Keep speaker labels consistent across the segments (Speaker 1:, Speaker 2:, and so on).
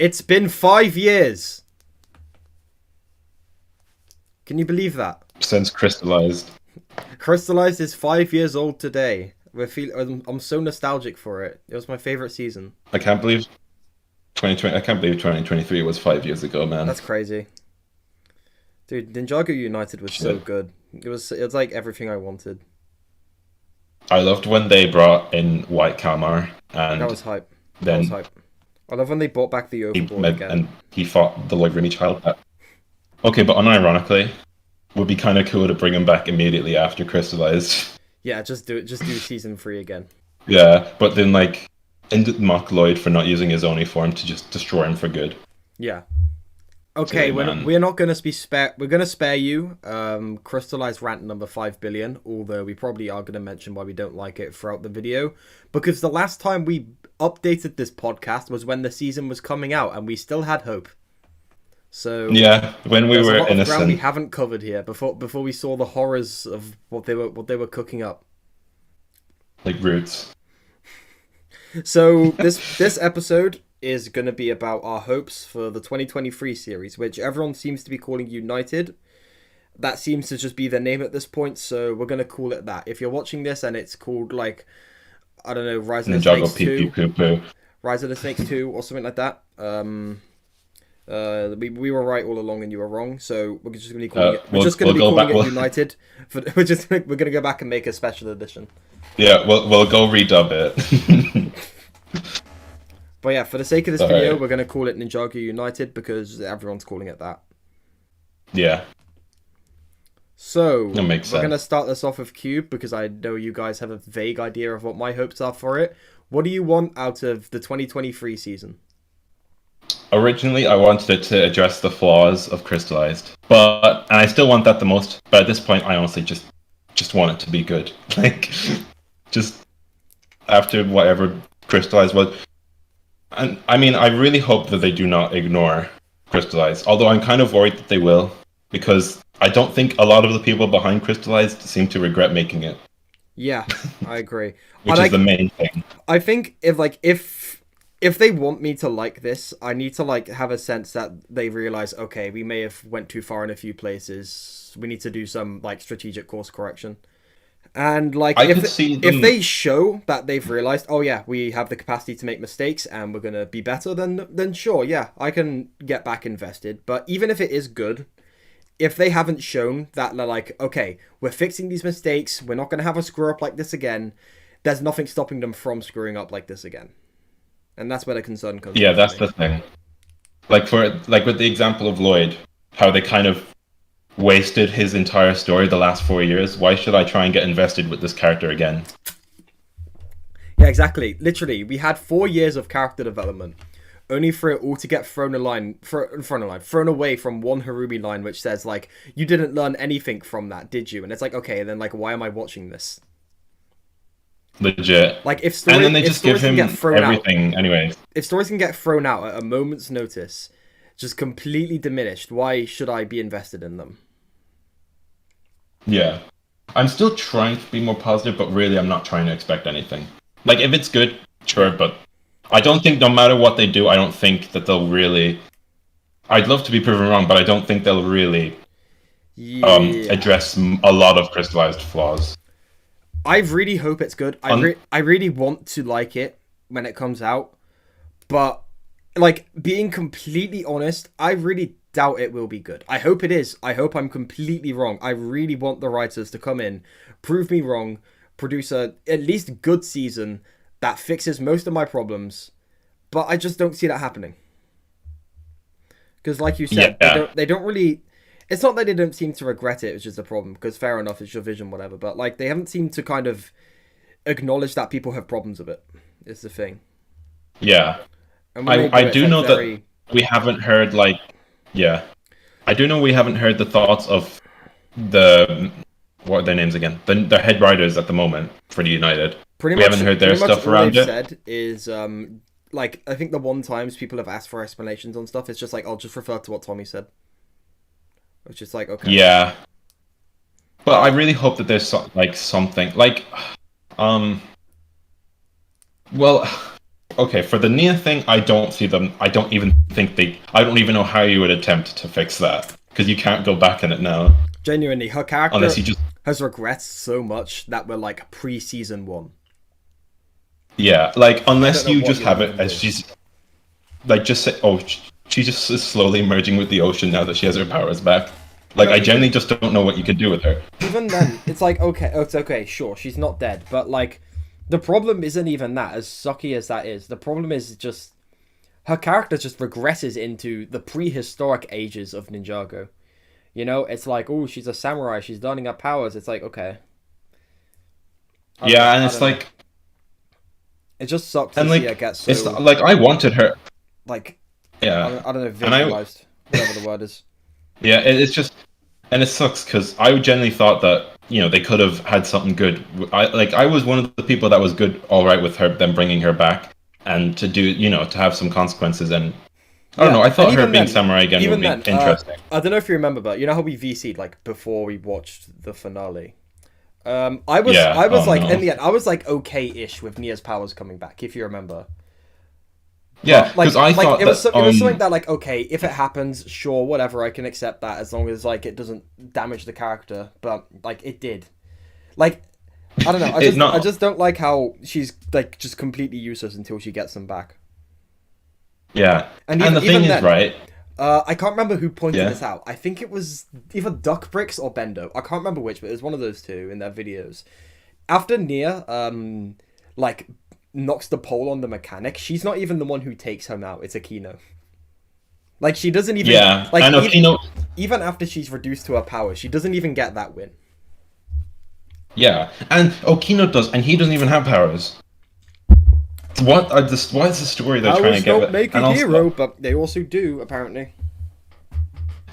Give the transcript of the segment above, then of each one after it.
Speaker 1: It's been 5 years. Can you believe that?
Speaker 2: Since crystallized.
Speaker 1: Crystallized is 5 years old today. I'm so nostalgic for it. It was my favorite season.
Speaker 2: I can't believe 2020. I can't believe 2023 was 5 years ago, man.
Speaker 1: That's crazy. Dude, Ninjago United was so good. It was like everything I wanted.
Speaker 2: I loved when they brought in White Kalmar, and
Speaker 1: That was hype. That
Speaker 2: then
Speaker 1: was hype. I love when they brought back the overboard again.
Speaker 2: and he fought the Lloyd child. Okay, but unironically, would be kind of cool to bring him back immediately after crystallized.
Speaker 1: Yeah, just do it. Just do season 3 again.
Speaker 2: Yeah, but then like, and mock Lloyd for not using his Oni form to just destroy him for good.
Speaker 1: Yeah. Okay, we're not going to be spare. We're going to spare you crystallized rant number 5 billion, although we probably are going to mention why we don't like it throughout the video, because the last time we updated this podcast was when the season was coming out and we still had hope. So
Speaker 2: yeah, when we were innocent,
Speaker 1: we haven't covered here before we saw the horrors of what they were cooking up,
Speaker 2: like Roots.
Speaker 1: So this episode is going to be about our hopes for the 2023 series, which everyone seems to be calling United. That seems to just be the name at this point, so we're going to call it that. If you're watching this and it's called, like, I don't know, Rise of the Snakes 2, Rise of the Snakes 2, or something like that, we were right all along and you were wrong, so we're just going to be calling it. We're just going to be calling it United. We're going to go back and make a special edition.
Speaker 2: Yeah, we'll go redub it.
Speaker 1: But yeah, for the sake of this video, we're going to call it Ninjago United because everyone's calling it that.
Speaker 2: Yeah.
Speaker 1: So,
Speaker 2: that makes sense.
Speaker 1: We're going to start this off with Cube because I know you guys have a vague idea of what my hopes are for it. What do you want out of the 2023 season?
Speaker 2: Originally, I wanted it to address the flaws of Crystallized, and I still want that the most. But at this point, I honestly just want it to be good. Like, just after whatever Crystallized was. And I mean, I really hope that they do not ignore Crystallized. Although I'm kind of worried that they will, because I don't think a lot of the people behind Crystallized seem to regret making it.
Speaker 1: Yeah, I agree.
Speaker 2: Which is the main thing.
Speaker 1: I think if they want me to like this, I need to have a sense that they realize, okay, we may have went too far in a few places. We need to do some strategic course correction. And if they show that they've realized, oh yeah, we have the capacity to make mistakes and we're gonna be better, then sure, yeah, I can get back invested. But even if it is good, if they haven't shown that they're like, okay, we're fixing these mistakes, we're not gonna have a screw up like this again, there's nothing stopping them from screwing up like this again. And that's where the concern comes.
Speaker 2: Yeah, that's the thing. Like with the example of Lloyd, how they kind of wasted his entire story the last 4 years. Why should I try and get invested with this character again?
Speaker 1: Yeah, exactly. Literally, we had 4 years of character development, only for it all to get thrown away from one Harumi line, which says you didn't learn anything from that, did you? And it's okay, then why am I watching this?
Speaker 2: Legit.
Speaker 1: If stories,
Speaker 2: and then they just give him everything anyway.
Speaker 1: If stories can get thrown out at a moment's notice, just completely diminished, why should I be invested in them?
Speaker 2: Yeah. I'm still trying to be more positive, but really I'm not trying to expect anything. If it's good, sure, but I don't think no matter what they do, I don't think that they'll really... I'd love to be proven wrong, but I don't think they'll really address a lot of crystallized flaws.
Speaker 1: I really hope it's good. I really want to like it when it comes out, but being completely honest, I really doubt it will be good. I hope it is. I hope I'm completely wrong. I really want the writers to come in, prove me wrong, produce a at least good season that fixes most of my problems, but I just don't see that happening. Because like you said, they don't really... It's not that they don't seem to regret it, which is the problem, because fair enough, it's your vision, whatever, but they haven't seemed to kind of acknowledge that people have problems with it, is the thing.
Speaker 2: Yeah. I do know that we haven't heard I do know we haven't heard the thoughts of what are their names again? The head writers at the moment for the United. We haven't heard their stuff around it.
Speaker 1: Said is I think the one times people have asked for explanations on stuff, it's just I'll just refer to what Tommy said. Which is okay.
Speaker 2: Yeah. But I really hope that there's something well, okay, for the Nia thing, I don't see them. I don't even think they. I don't even know how you would attempt to fix that because you can't go back in it now
Speaker 1: Genuinely, her character
Speaker 2: unless you just.
Speaker 1: has regressed so much that we're like pre-season 1.
Speaker 2: Yeah, like unless
Speaker 1: know
Speaker 2: you
Speaker 1: what
Speaker 2: just
Speaker 1: you
Speaker 2: have
Speaker 1: would
Speaker 2: it
Speaker 1: even
Speaker 2: as
Speaker 1: do.
Speaker 2: she's like just say, oh, she just is slowly merging with the ocean now that she has her powers back. Like
Speaker 1: No,
Speaker 2: I genuinely just don't know what you could do with her.
Speaker 1: Even then, it's like, okay, it's okay, sure, she's not dead, but like, the problem isn't even that, as sucky as that is. The problem is just her character just regresses into the prehistoric ages of Ninjago. You know, it's like, oh, she's a samurai, she's learning her powers. It's like, okay.
Speaker 2: Yeah, and
Speaker 1: I
Speaker 2: it's
Speaker 1: don't know.
Speaker 2: like,
Speaker 1: It just sucks to
Speaker 2: and
Speaker 1: see her
Speaker 2: like,
Speaker 1: get
Speaker 2: it's
Speaker 1: so,
Speaker 2: like I wanted her.
Speaker 1: like,
Speaker 2: Yeah,
Speaker 1: I don't know,
Speaker 2: and I
Speaker 1: visualized, whatever the word is.
Speaker 2: yeah, it's just, and it sucks because I genuinely thought that they could have had something good. I was one of the people that was good, all right with her, them bringing her back and to do to have some consequences. And I don't know. I thought her being samurai again would be interesting.
Speaker 1: I don't know if you remember, but you know how we VC'd like before we watched the finale. I was in the end, I was like okay-ish with Nia's powers coming back, if you remember.
Speaker 2: Yeah, because I thought
Speaker 1: it was something that like, okay, if it happens, sure, whatever, I can accept that as long as like it doesn't damage the character. But like it did. Like I don't know. I just don't like how she's like just completely useless until she gets them back.
Speaker 2: Yeah, and the thing is, right?
Speaker 1: I can't remember who pointed this out. I think it was either Duck Bricks or Bendo. I can't remember which, but it was one of those two in their videos. After Nia, like knocks the pole on the mechanic, she's not even the one who takes him out. It's Akino. Like she doesn't even.
Speaker 2: Yeah,
Speaker 1: like
Speaker 2: and Akino.
Speaker 1: Even after she's reduced to her power, she doesn't even get that win.
Speaker 2: Yeah, and Okino does, and he doesn't even have powers. What is the story they're trying to get?
Speaker 1: Don't make a hero, but they also do apparently.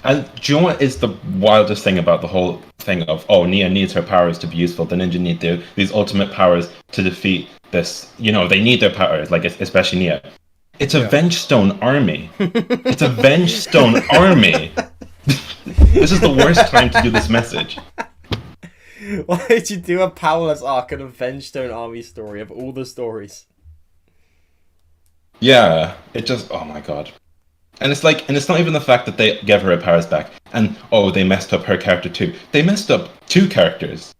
Speaker 2: And do you know what is the wildest thing about the whole thing of Nia needs her powers to be useful, the ninja need these ultimate powers to defeat this. They need their powers, like especially Nia. It's a Vengestone army. It's a Vengestone army. This is the worst time to do this message.
Speaker 1: Why did you do a powerless arc and a Vengestone army story of all the stories?
Speaker 2: Yeah, it just, oh my god. And it's not even the fact that they gave her powers back, and they messed up her character too. They messed up two characters.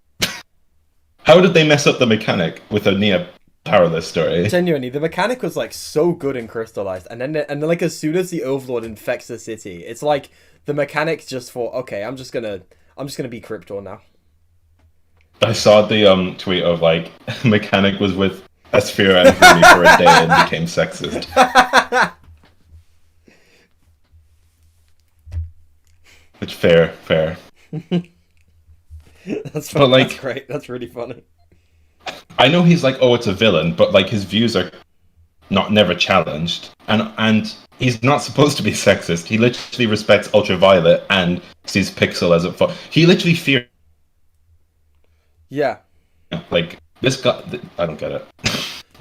Speaker 2: How did they mess up the mechanic with a Nia powerless story?
Speaker 1: Genuinely, the mechanic was like so good in Crystallized, and then like as soon as the Overlord infects the city, it's like the mechanic just thought, okay, I'm just gonna be Cryptor now.
Speaker 2: I saw the tweet of like mechanic was with Asphira and Fumi for a day and became sexist. Which fair.
Speaker 1: That's great. That's really funny.
Speaker 2: I know he's like, it's a villain, but like his views are never challenged, and he's not supposed to be sexist. He literally respects Ultraviolet and sees Pixel as a he literally fears.
Speaker 1: Yeah.
Speaker 2: Like this guy, I don't get it.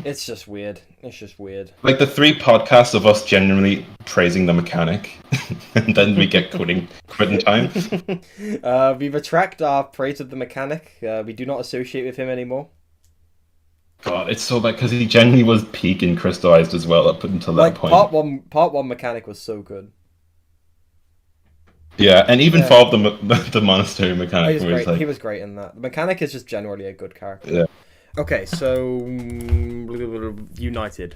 Speaker 1: It's just weird.
Speaker 2: Like the 3 podcasts of us genuinely praising the mechanic, and then we get quitting time.
Speaker 1: We retract our praise of the mechanic. We do not associate with him anymore.
Speaker 2: God, it's so bad because he genuinely was peak in Crystallized as well up until that point.
Speaker 1: Part one mechanic was so good.
Speaker 2: Yeah, and even Fall of the Monastery mechanic.
Speaker 1: He was great in that. The mechanic is just generally a good character.
Speaker 2: Yeah.
Speaker 1: Okay, so United.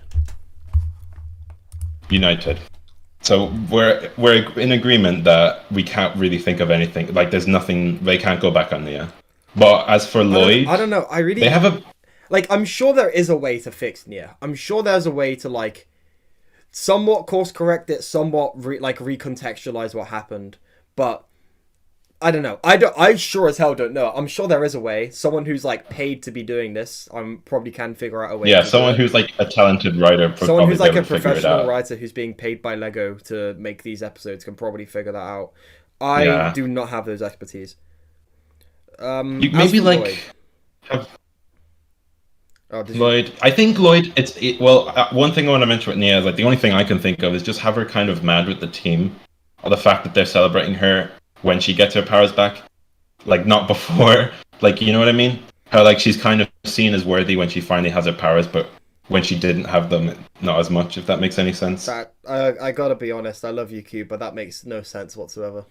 Speaker 2: So we're in agreement that we can't really think of anything. Like there's nothing they can't go back on Nia. But as for Lloyd,
Speaker 1: I don't know. They have a I'm sure there is a way to fix Nia. I'm sure there's a way to like somewhat course correct it, somewhat recontextualize what happened. But I don't know. I sure as hell don't know. I'm sure there is a way. Someone who's like paid to be doing this, probably can figure out a way.
Speaker 2: Yeah, someone who's like a talented writer.
Speaker 1: Someone who's like a professional writer who's being paid by Lego to make these episodes can probably figure that out. I do not have those expertise.
Speaker 2: Maybe like Lloyd. I think Lloyd. One thing I want to mention with Nia is like the only thing I can think of is just have her kind of mad with the team, or the fact that they're celebrating her when she gets her powers back, like not before. Like you know what I mean? How like she's kind of seen as worthy when she finally has her powers, but when she didn't have them, not as much, if that makes any sense.
Speaker 1: That I gotta be honest, I love you, Q, but that makes no sense whatsoever.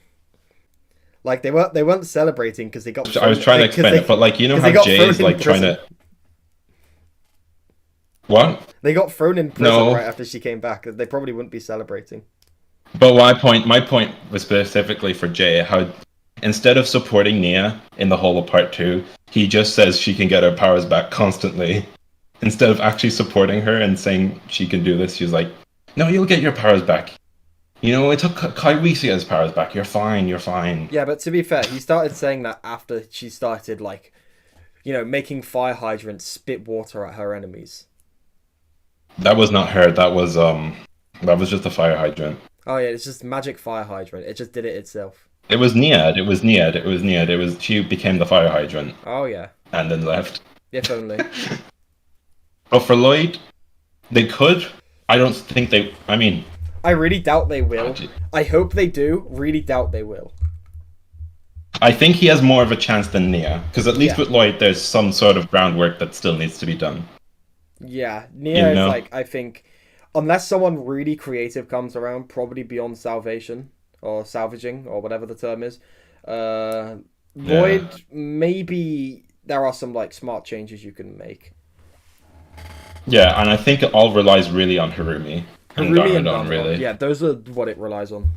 Speaker 1: Like they weren't celebrating because they got.
Speaker 2: I was trying to explain it, but like you know how Jay is like trying to. What?
Speaker 1: They got thrown in prison
Speaker 2: No.
Speaker 1: right after she came back. They probably wouldn't be celebrating.
Speaker 2: But my point was specifically for Jay, how instead of supporting Nia in the whole of part 2, he just says she can get her powers back constantly. Instead of actually supporting her and saying she can do this, she's like, no, you'll get your powers back. You know, it took Kaiwi to get his powers back. You're fine, you're fine.
Speaker 1: Yeah, but to be fair, he started saying that after she started, like, you know, making fire hydrants spit water at her enemies.
Speaker 2: That was not her, that was just a fire hydrant.
Speaker 1: Oh yeah, it's just magic fire hydrant. It just did it itself.
Speaker 2: It was Niad. She became the fire hydrant.
Speaker 1: Oh yeah.
Speaker 2: And then left.
Speaker 1: If only.
Speaker 2: But for Lloyd, they could. I don't think they. I mean,
Speaker 1: I really doubt they will. I hope they do. Really doubt they will.
Speaker 2: I think he has more of a chance than Nia, because at least with Lloyd, there's some sort of groundwork that still needs to be done.
Speaker 1: Yeah, Nia is like, I think, unless someone really creative comes around, probably beyond salvation or salvaging or whatever the term is. Lloyd, maybe there are some like smart changes you can make.
Speaker 2: Yeah, and I think it all relies really on Harumi and Garmadon, really.
Speaker 1: Yeah, those are what it relies on.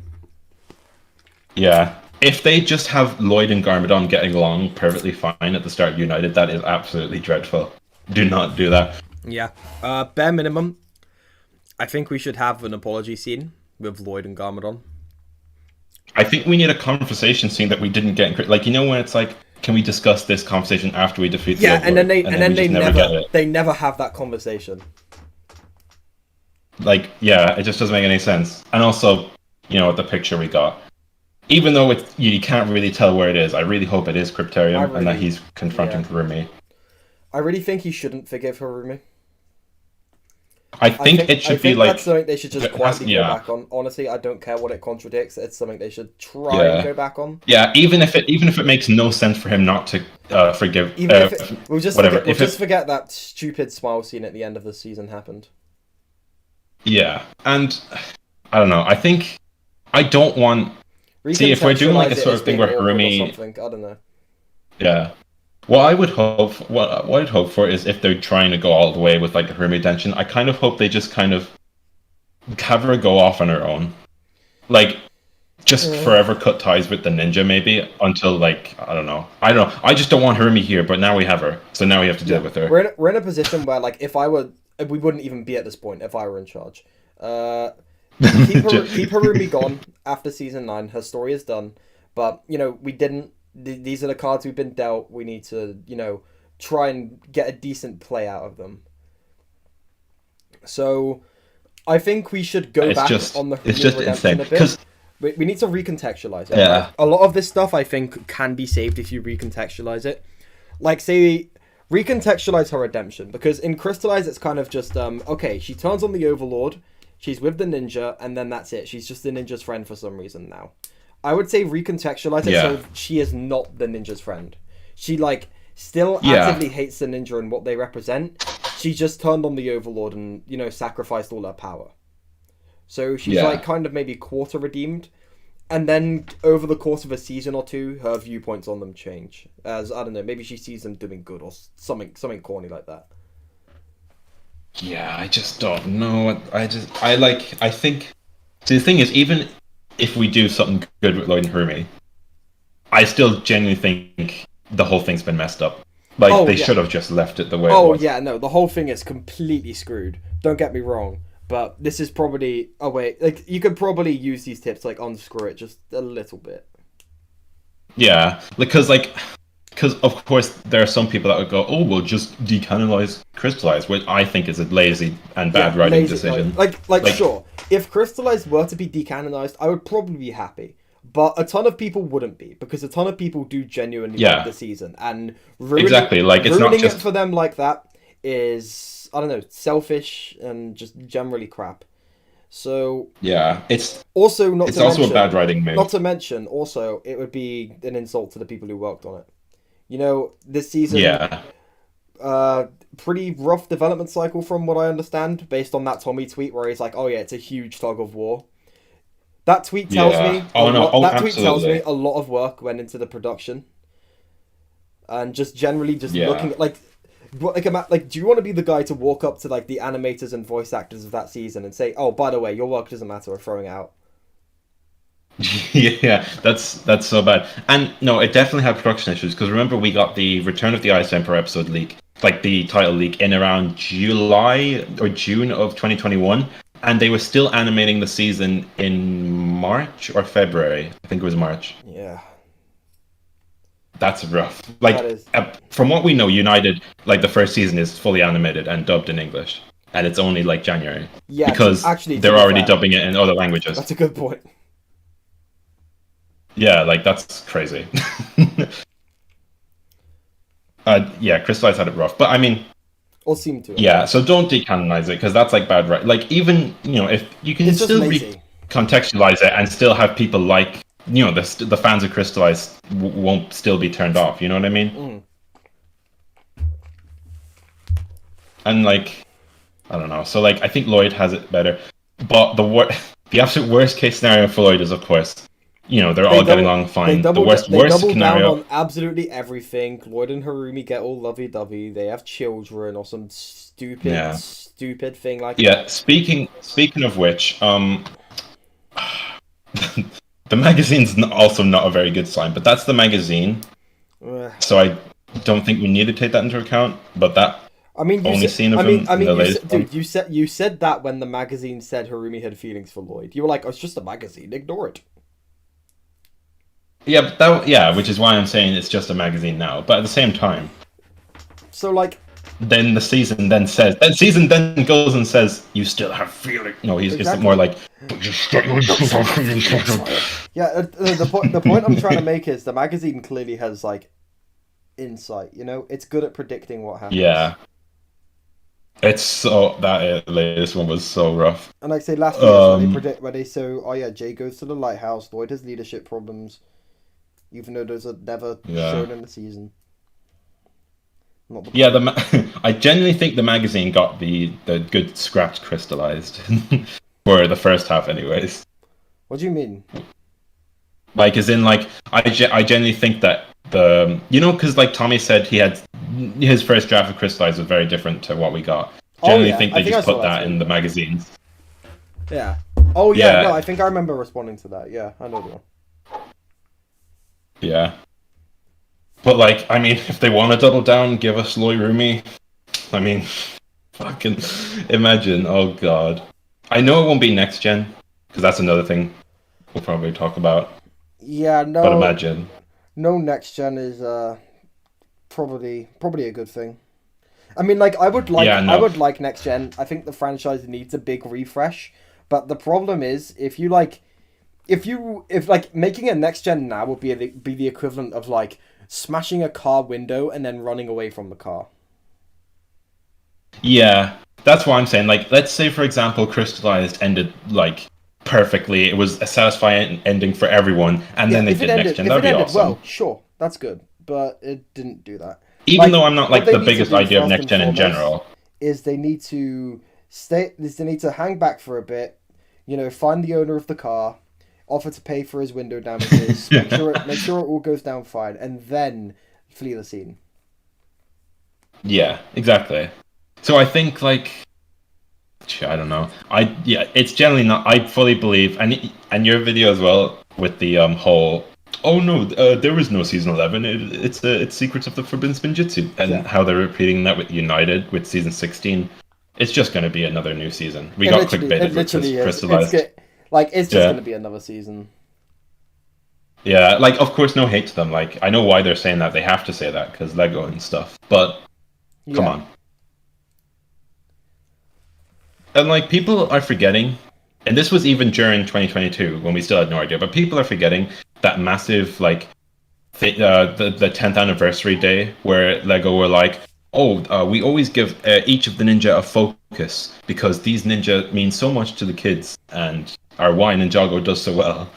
Speaker 2: Yeah. If they just have Lloyd and Garmadon getting along perfectly fine at the start of United, that is absolutely dreadful. Do not do that.
Speaker 1: Yeah. Bare minimum, I think we should have an apology scene with Lloyd and Garmadon.
Speaker 2: I think we need a conversation scene that we didn't get in, like, you know when it's like, can we discuss this conversation after we defeat the
Speaker 1: and then they
Speaker 2: never
Speaker 1: never have that conversation.
Speaker 2: Like, yeah, it just doesn't make any sense. And also, you know, the picture we got, even though you can't really tell where it is, I really hope it is Cryptarium and that he's confronting Harumi.
Speaker 1: I really think he shouldn't forgive Harumi.
Speaker 2: I think it should be like...
Speaker 1: that's something they should just quietly go back on. Honestly, I don't care what it contradicts. It's something they should try and go back on.
Speaker 2: Yeah, even if it makes no sense for him not to forgive...
Speaker 1: We'll just forget that stupid smile scene at the end of the season happened.
Speaker 2: Yeah, and I don't know. I think I don't want... See, if we're doing like a sort of thing where Harumi...
Speaker 1: I don't know.
Speaker 2: Yeah. What I'd hope for is if they're trying to go all the way with like a Harumi tension, I kind of hope they just kind of have her go off on her own. Like, just forever cut ties with the ninja maybe until like, I don't know. I just don't want Harumi here, but now we have her. So now we have to deal with her.
Speaker 1: We're in a position where like if I were... We wouldn't even be at this point if I were in charge. Keep Harumi gone after season 9. Her story is done. But, you know, we didn't... These are the cards we've been dealt. We need to, you know, try and get a decent play out of them. So, I think we should go back on the redemption a bit. We need to recontextualize it.
Speaker 2: Yeah.
Speaker 1: Like, a lot of this stuff, I think, can be saved if you recontextualize it. Like, say, recontextualize her redemption. Because in Crystallize, it's kind of just, okay, she turns on the Overlord, she's with the ninja, and then that's it. She's just the ninja's friend for some reason now. I would say recontextualize it so she is not the ninja's friend. She, like, still actively hates the ninja and what they represent. She just turned on the Overlord and, you know, sacrificed all her power. So she's, like, kind of maybe quarter redeemed. And then, over the course of a season or two, her viewpoints on them change. As, I don't know, maybe she sees them doing good or something corny like that.
Speaker 2: Yeah, I just don't know. I think... See, the thing is, even... if we do something good with Lloyd and Harumi, I still genuinely think the whole thing's been messed up. Like, they should have just left it the way it was.
Speaker 1: Oh, yeah, no, the whole thing is completely screwed. Don't get me wrong, but this is probably a way... Like, you could probably use these tips to, like, unscrew it just a little bit.
Speaker 2: Yeah, because of course there are some people that would go, oh, well, just decanonize Crystallize, which I think is a lazy and bad writing decision.
Speaker 1: Like, sure, if Crystallize were to be decanonized, I would probably be happy. But a ton of people wouldn't be, because a ton of people do genuinely like the season. And ruining it for them like that is, I don't know, selfish and just generally crap. So
Speaker 2: yeah, it's
Speaker 1: also
Speaker 2: a bad writing move.
Speaker 1: Not to mention, also, it would be an insult to the people who worked on it. You know, this season, pretty rough development cycle from what I understand, based on that Tommy tweet where he's like, "Oh yeah, it's a huge tug of war." That tweet tells
Speaker 2: Yeah.
Speaker 1: me a
Speaker 2: Oh no.
Speaker 1: lot.
Speaker 2: Oh,
Speaker 1: That tweet tells me
Speaker 2: absolutely.
Speaker 1: a lot of work went into the production, and just generally just
Speaker 2: Yeah.
Speaker 1: looking at like, do you want to be the guy to walk up to like the animators and voice actors of that season and say, "Oh, by the way, your work doesn't matter. We're throwing it out."
Speaker 2: Yeah, that's so bad. And no, it definitely had production issues because remember we got the Return of the Ice Emperor episode leak, like the title leak, in around July or June of 2021, and they were still animating the season in March or February. I think it was March.
Speaker 1: Yeah,
Speaker 2: That's rough.
Speaker 1: that
Speaker 2: Like
Speaker 1: is.
Speaker 2: from what we know, United, like the first season is fully animated and dubbed in English, and it's only like January
Speaker 1: Yeah,
Speaker 2: because
Speaker 1: actually, to
Speaker 2: they're
Speaker 1: be
Speaker 2: already
Speaker 1: fair,
Speaker 2: dubbing it in other languages.
Speaker 1: that's a good point.
Speaker 2: Yeah, like that's crazy. Yeah, Crystallized had it rough, but I mean,
Speaker 1: Or seem to.
Speaker 2: yeah. So don't decanonize it because that's like bad, right? Like even if you can
Speaker 1: It's just
Speaker 2: still
Speaker 1: lazy.
Speaker 2: recontextualize it and still have people like the fans of Crystallized won't still be turned off. You know what I mean?
Speaker 1: Mm.
Speaker 2: And like I don't know. So like I think Lloyd has it better, but the absolute worst case scenario for Lloyd is of course they're all getting along fine. The worst
Speaker 1: double down
Speaker 2: scenario.
Speaker 1: on absolutely everything. Lloyd and Harumi get all lovey-dovey. They have children or some stupid thing like
Speaker 2: Yeah,
Speaker 1: that.
Speaker 2: speaking of which, the magazine's also not a very good sign, but that's the magazine,
Speaker 1: Ugh.
Speaker 2: so I don't think we need to take that into account. But that
Speaker 1: I mean,
Speaker 2: only scene of
Speaker 1: I
Speaker 2: him
Speaker 1: mean,
Speaker 2: in the
Speaker 1: you
Speaker 2: latest
Speaker 1: said,
Speaker 2: one.
Speaker 1: dude, you said that when the magazine said Harumi had feelings for Lloyd. You were like, "Oh, it's just a magazine. Ignore it."
Speaker 2: Yeah, but which is why I'm saying it's just a magazine now. But at the same time,
Speaker 1: So like,
Speaker 2: then the season then says that season then goes and says you still have feelings. No, it's
Speaker 1: exactly.
Speaker 2: more like
Speaker 1: Yeah, the point I'm trying to make is the magazine clearly has like insight. It's good at predicting what happens.
Speaker 2: yeah. It's so that latest one was so rough.
Speaker 1: And like say last year, when they predict where they say, "Oh yeah, Jay goes to the lighthouse. Lloyd has leadership problems," even though those are never shown in the season. Not the
Speaker 2: Yeah, I genuinely think the magazine got the good scrapped Crystallized for the first half, anyways.
Speaker 1: What do you mean?
Speaker 2: Like, as in, like, I genuinely think that because like Tommy said, he had his first draft of Crystallized was very different to what we got. Generally,
Speaker 1: yeah.
Speaker 2: think
Speaker 1: I
Speaker 2: they
Speaker 1: think
Speaker 2: just
Speaker 1: I saw
Speaker 2: put
Speaker 1: that
Speaker 2: that
Speaker 1: too.
Speaker 2: in the magazines.
Speaker 1: Yeah. Oh yeah,
Speaker 2: Yeah.
Speaker 1: no, I think I remember responding to that. Yeah, I know the one.
Speaker 2: Yeah. But like, I mean, if they want to double down, give us Lloyd Rumi. I mean, fucking imagine. Oh god. I know it won't be next gen because that's another thing we'll probably talk about.
Speaker 1: Yeah, no.
Speaker 2: But imagine.
Speaker 1: No next gen is probably a good thing. I mean, like I would like next gen. I think the franchise needs a big refresh, but the problem is if making a next gen now would be the equivalent of like smashing a car window and then running away from the car.
Speaker 2: Yeah, that's what I'm saying. Like, let's say for example, Crystallized ended like perfectly. It was a satisfying ending for everyone, and then they did next gen. That'd be awesome.
Speaker 1: Well, sure, that's good, but it didn't do that.
Speaker 2: Even though I'm not like
Speaker 1: what they
Speaker 2: the
Speaker 1: need to
Speaker 2: biggest
Speaker 1: do
Speaker 2: idea of
Speaker 1: first
Speaker 2: next
Speaker 1: and
Speaker 2: gen in
Speaker 1: foremost
Speaker 2: general.
Speaker 1: is they need to hang back for a bit, find the owner of the car, offer to pay for his window damages, make sure it all goes down fine, and then flee the scene.
Speaker 2: Yeah, exactly. So I think like I don't know. It's generally not. I fully believe, and your video as well with the whole. Oh no, there is no season 11. It's Secrets of the Forbidden Spinjitzu, and how they're repeating that with United with season 16. It's just going to be another new season. We got clickbaited with this Crystallized.
Speaker 1: It's just going to be another season.
Speaker 2: Yeah, like of course, no hate to them. Like I know why they're saying that. They have to say that because Lego and stuff. But come on. And like people are forgetting, and this was even during 2022 when we still had no idea. But people are forgetting that massive like the 10th anniversary day where Lego were like, we always give each of the ninja a focus because these ninja mean so much to the kids and are why Ninjago does so well.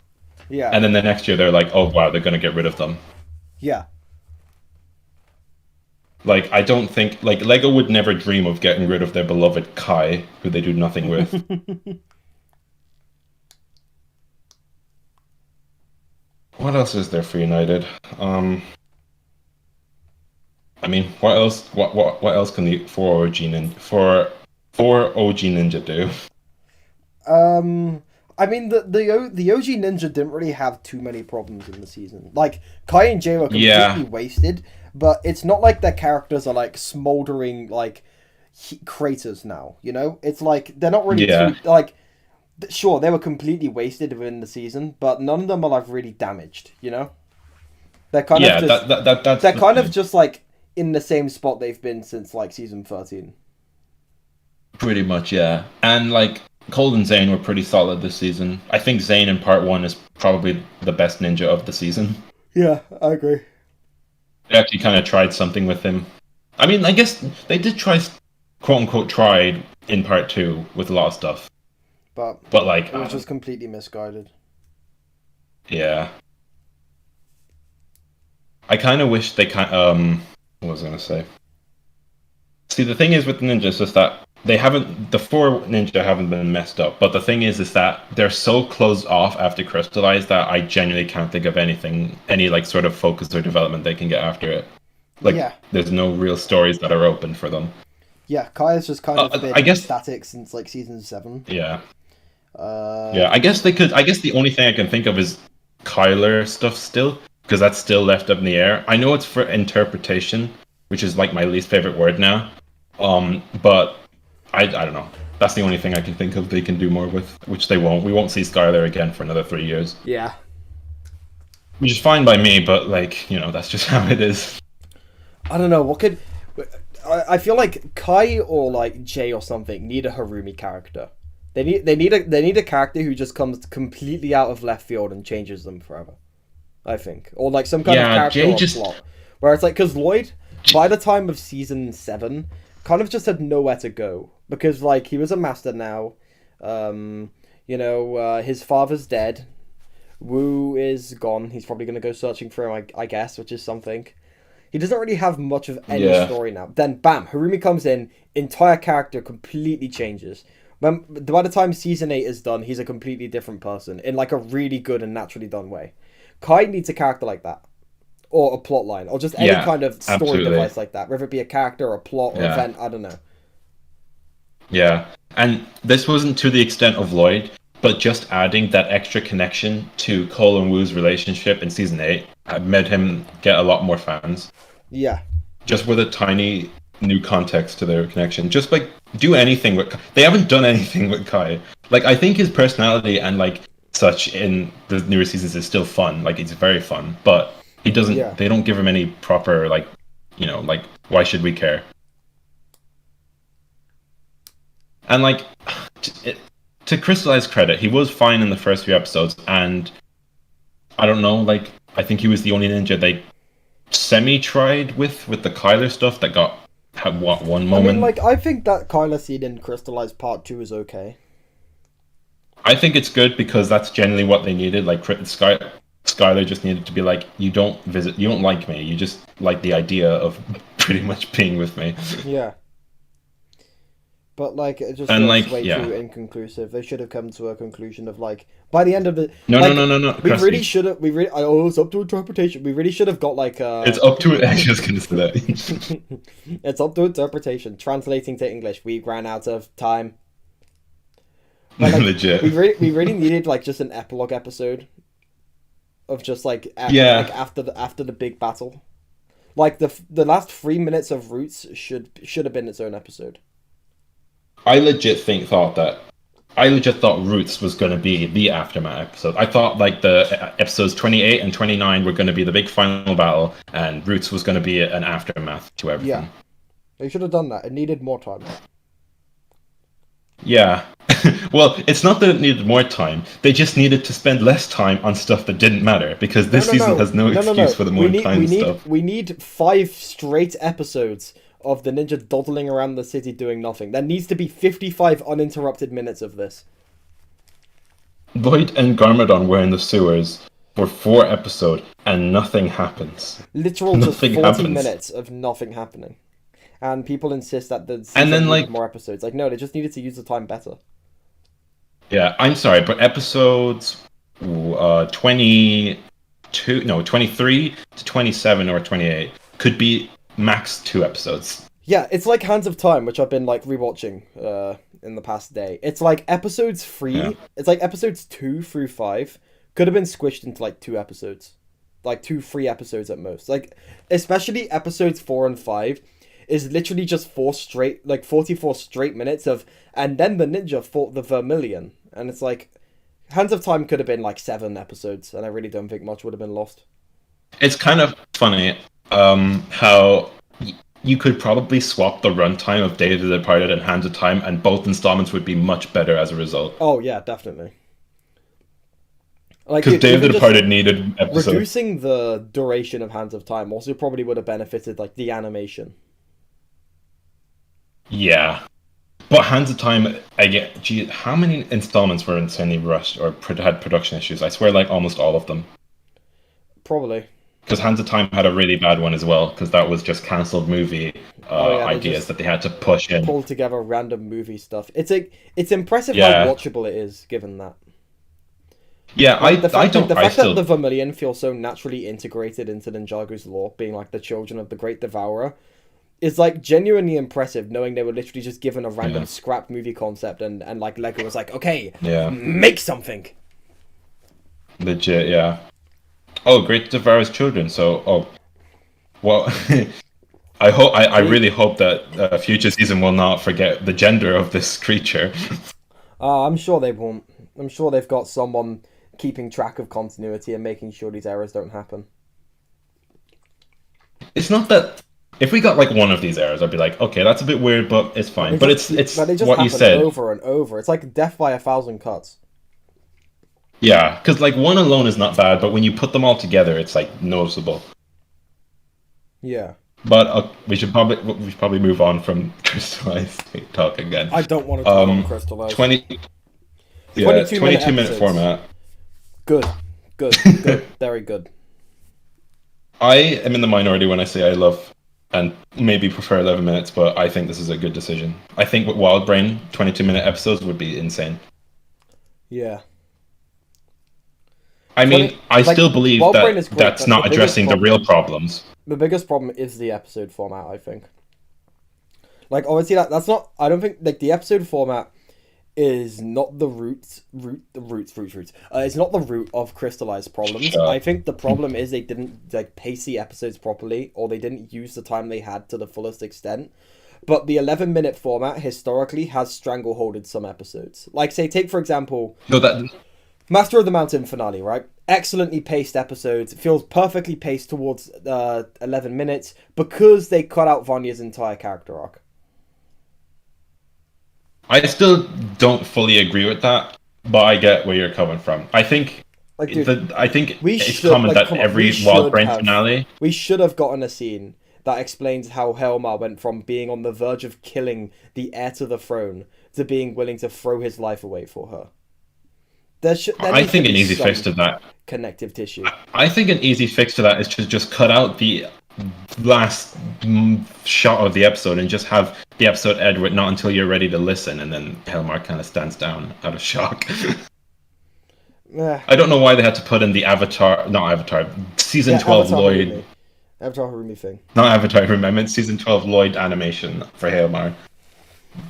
Speaker 1: Yeah.
Speaker 2: And then the next year they're like, oh wow, they're gonna get rid of them.
Speaker 1: Yeah.
Speaker 2: Like, I don't think like Lego would never dream of getting rid of their beloved Kai, who they do nothing with. What else is there for United? I mean, what else? What else can the four OG Ninja do?
Speaker 1: I mean, the OG Ninja didn't really have too many problems in the season. Like, Kai and Jay were completely wasted, but it's not like their characters are, like, smoldering, like, craters now, you know? It's like, they're not really too, like, sure, they were completely wasted within the season, but none of them are, like, really damaged, you know? They're kind of just,
Speaker 2: that's
Speaker 1: they're kind of just, like, in the same spot they've been since, like, season 13.
Speaker 2: Pretty much, yeah. And, like, Cold and Zane were pretty solid this season. I think Zane in part 1 is probably the best ninja of the season.
Speaker 1: Yeah, I agree.
Speaker 2: They actually kind of tried something with him. I mean, I guess they did try, quote-unquote, tried in part 2 with a lot of stuff. But like...
Speaker 1: It was just completely misguided.
Speaker 2: Yeah. I kind of wish they what was I going to say? See, the thing is with the ninjas is that the four ninja haven't been messed up, but the thing is that they're so closed off after Crystallized that I genuinely can't think of any like sort of focus or development they can get after it. Like, there's no real stories that are open for them.
Speaker 1: Yeah, Kai has just kind of been static since like season 7.
Speaker 2: Yeah. I guess the only thing I can think of is Kyler stuff still, because that's still left up in the air. I know it's for interpretation, which is like my least favorite word now. But I don't know. That's the only thing I can think of they can do more with, which they won't. We won't see Skylar again for another 3 years.
Speaker 1: Yeah.
Speaker 2: Which is fine by me, but like, you know, that's just how it is.
Speaker 1: I don't know, what could... I feel like Kai or like Jay or something need a Harumi character. They need a character who just comes completely out of left field and changes them forever. I think. Or like some kind of character
Speaker 2: Jay
Speaker 1: or plot. Where it's like, because Lloyd, by the time of season 7, kind of just had nowhere to go. Because like, he was a master now. His father's dead. Wu is gone. He's probably going to go searching for him, I guess, which is something. He doesn't really have much of any story now. Then, bam, Harumi comes in, entire character completely changes. By the time season 8 is done, he's a completely different person, in like a really good and naturally done way. Kai needs a character like that. Or a plot line, or just any kind of story device like that. Whether it be a character, or a plot, or event, I don't know.
Speaker 2: Yeah, and this wasn't to the extent of Lloyd, but just adding that extra connection to Cole and Wu's relationship in season 8 made him get a lot more fans.
Speaker 1: Yeah.
Speaker 2: Just with a tiny new context to their connection. Just like, do anything with Kai. They haven't done anything with Kai. Like, I think his personality and like such in the newer seasons is still fun. Like, it's very fun, but he doesn't, they don't give him any proper, like, you know, like, why should we care? And like, to Crystallized credit, he was fine in the first few episodes, and I don't know, like, I think he was the only ninja they semi-tried with the Kyler stuff that had one moment.
Speaker 1: I mean, like, I think that Kyler scene in Crystallized Part 2 is okay.
Speaker 2: I think it's good because that's generally what they needed. Like, Skyler just needed to be like, you don't like me, you just like the idea of pretty much being with me.
Speaker 1: Yeah. But, like, it just feels way too inconclusive. They should have come to a conclusion of, like, by the end of the...
Speaker 2: No.
Speaker 1: We really should have... it's up to interpretation. We really should have got, like...
Speaker 2: It's up to... I was just going to say that.
Speaker 1: It's up to interpretation. Translating to English. We ran out of time. But, like,
Speaker 2: legit.
Speaker 1: We really needed, like, just an epilogue episode. Of just, like... after the big battle. Like, the last 3 minutes of Roots should have been its own episode.
Speaker 2: I legit thought Roots was going to be the Aftermath episode. I thought like the episodes 28 and 29 were going to be the big final battle, and Roots was going to be an aftermath to everything.
Speaker 1: Yeah, they should have done that. It needed more time.
Speaker 2: Yeah. Well, it's not that it needed more time. They just needed to spend less time on stuff that didn't matter, because this season has no excuse for the more time stuff.
Speaker 1: We need 5 straight episodes of the ninja dawdling around the city doing nothing. There needs to be 55 uninterrupted minutes of this.
Speaker 2: Lloyd and Garmadon were in the sewers. for 4 episodes and nothing happens.
Speaker 1: Literal just
Speaker 2: Nothing
Speaker 1: 40
Speaker 2: happens.
Speaker 1: minutes of nothing happening. And people insist that the
Speaker 2: And
Speaker 1: season
Speaker 2: then,
Speaker 1: needed
Speaker 2: like,
Speaker 1: more episodes. Like, no, they just needed to use the time better.
Speaker 2: yeah, I'm sorry, but episodes 22, no, 23 to 27 or 28 could be max 2 episodes.
Speaker 1: Yeah, it's like Hands of Time, which I've been like rewatching in the past day. It's like episodes 3,
Speaker 2: Yeah.
Speaker 1: it's like episodes 2 through 5 could have been squished into like 2 episodes. Like 2-3 episodes at most. Like especially episodes 4 and 5 is literally just 44 straight minutes of and then the ninja fought the Vermilion. And it's like Hands of Time could have been like 7 episodes, and I really don't think much would have been lost.
Speaker 2: It's kind of funny how you could probably swap the runtime of Day of the Departed and Hands of Time, and both installments would be much better as a result.
Speaker 1: Oh yeah, definitely. Like
Speaker 2: Because Day of the
Speaker 1: even just
Speaker 2: Departed needed episodes.
Speaker 1: reducing the duration of Hands of Time also probably would have benefited like the animation.
Speaker 2: Yeah. But Hands of Time, gee, how many installments were insanely rushed or had production issues? I swear, like almost all of them.
Speaker 1: Probably.
Speaker 2: Because Hands of Time had a really bad one as well, because that was just cancelled movie
Speaker 1: They
Speaker 2: ideas
Speaker 1: just
Speaker 2: that they had to push in.
Speaker 1: pull together random movie stuff. It's impressive
Speaker 2: Yeah.
Speaker 1: how watchable it is, given that.
Speaker 2: Yeah,
Speaker 1: Like, the fact,
Speaker 2: don't.
Speaker 1: the
Speaker 2: I
Speaker 1: fact
Speaker 2: still.
Speaker 1: that the Vermilion feels so naturally integrated into Ninjago's lore, being like the children of the Great Devourer, is like genuinely impressive. Knowing they were literally just given a random
Speaker 2: Yeah.
Speaker 1: scrap movie concept, and like Lego was like, okay,
Speaker 2: Yeah,
Speaker 1: make something.
Speaker 2: legit. Yeah. Oh, Great Devourer's children. So, well. I really hope that a future season will not forget the gender of this creature.
Speaker 1: I'm sure they won't. I'm sure they've got someone keeping track of continuity and making sure these errors don't happen.
Speaker 2: It's not that if we got like one of these errors, I'd be like, okay, that's a bit weird, but it's fine. But it's
Speaker 1: they just
Speaker 2: what you
Speaker 1: happen
Speaker 2: said.
Speaker 1: over and over. It's like death by 1,000 cuts.
Speaker 2: Yeah, because like one alone is not bad, but when you put them all together, it's like noticeable.
Speaker 1: Yeah.
Speaker 2: But we should probably move on from crystallized talk again.
Speaker 1: I don't want to talk about Crystallized.
Speaker 2: 22 minute
Speaker 1: episodes.
Speaker 2: format.
Speaker 1: Good. Very good.
Speaker 2: I am in the minority when I say I love and maybe prefer 11 minutes, but I think this is a good decision. I think with Wild Brain, 22-minute episodes would be insane.
Speaker 1: Yeah.
Speaker 2: I mean, I still believe
Speaker 1: Wild Brain is
Speaker 2: that
Speaker 1: great,
Speaker 2: that's
Speaker 1: but
Speaker 2: not
Speaker 1: the biggest
Speaker 2: addressing the
Speaker 1: problem-
Speaker 2: real problems.
Speaker 1: The biggest problem is the episode format, I think. Like, obviously, that's not... I don't think... Like, the episode format is not the roots. It's not the root of crystallized problems.
Speaker 2: Sure.
Speaker 1: I think the problem is they didn't, like, pace the episodes properly, or they didn't use the time they had to the fullest extent. But the 11-minute format, historically, has strangleholded some episodes. Like, say, take, for example...
Speaker 2: No, that...
Speaker 1: Master of the Mountain finale, right? Excellently paced episodes. It feels perfectly paced towards 11 minutes because they cut out Vanya's entire character arc.
Speaker 2: I still don't fully agree with that, but I get where you're coming from. I think
Speaker 1: Like, dude,
Speaker 2: it's common that every Wild Brain finale...
Speaker 1: We should have gotten a scene that explains how Helmar went from being on the verge of killing the heir to the throne to being willing to throw his life away for her.
Speaker 2: I think an easy fix to that...
Speaker 1: Connective tissue.
Speaker 2: I think an easy fix to that is to just cut out the last shot of the episode and just have the episode end with not until you're ready to listen, and then Helmar kind of stands down out of shock. I don't know why they had to put in the season 12 Lloyd.
Speaker 1: Avatar Harumi thing.
Speaker 2: Not Avatar Harumi, I meant season 12 Lloyd animation for Helmar.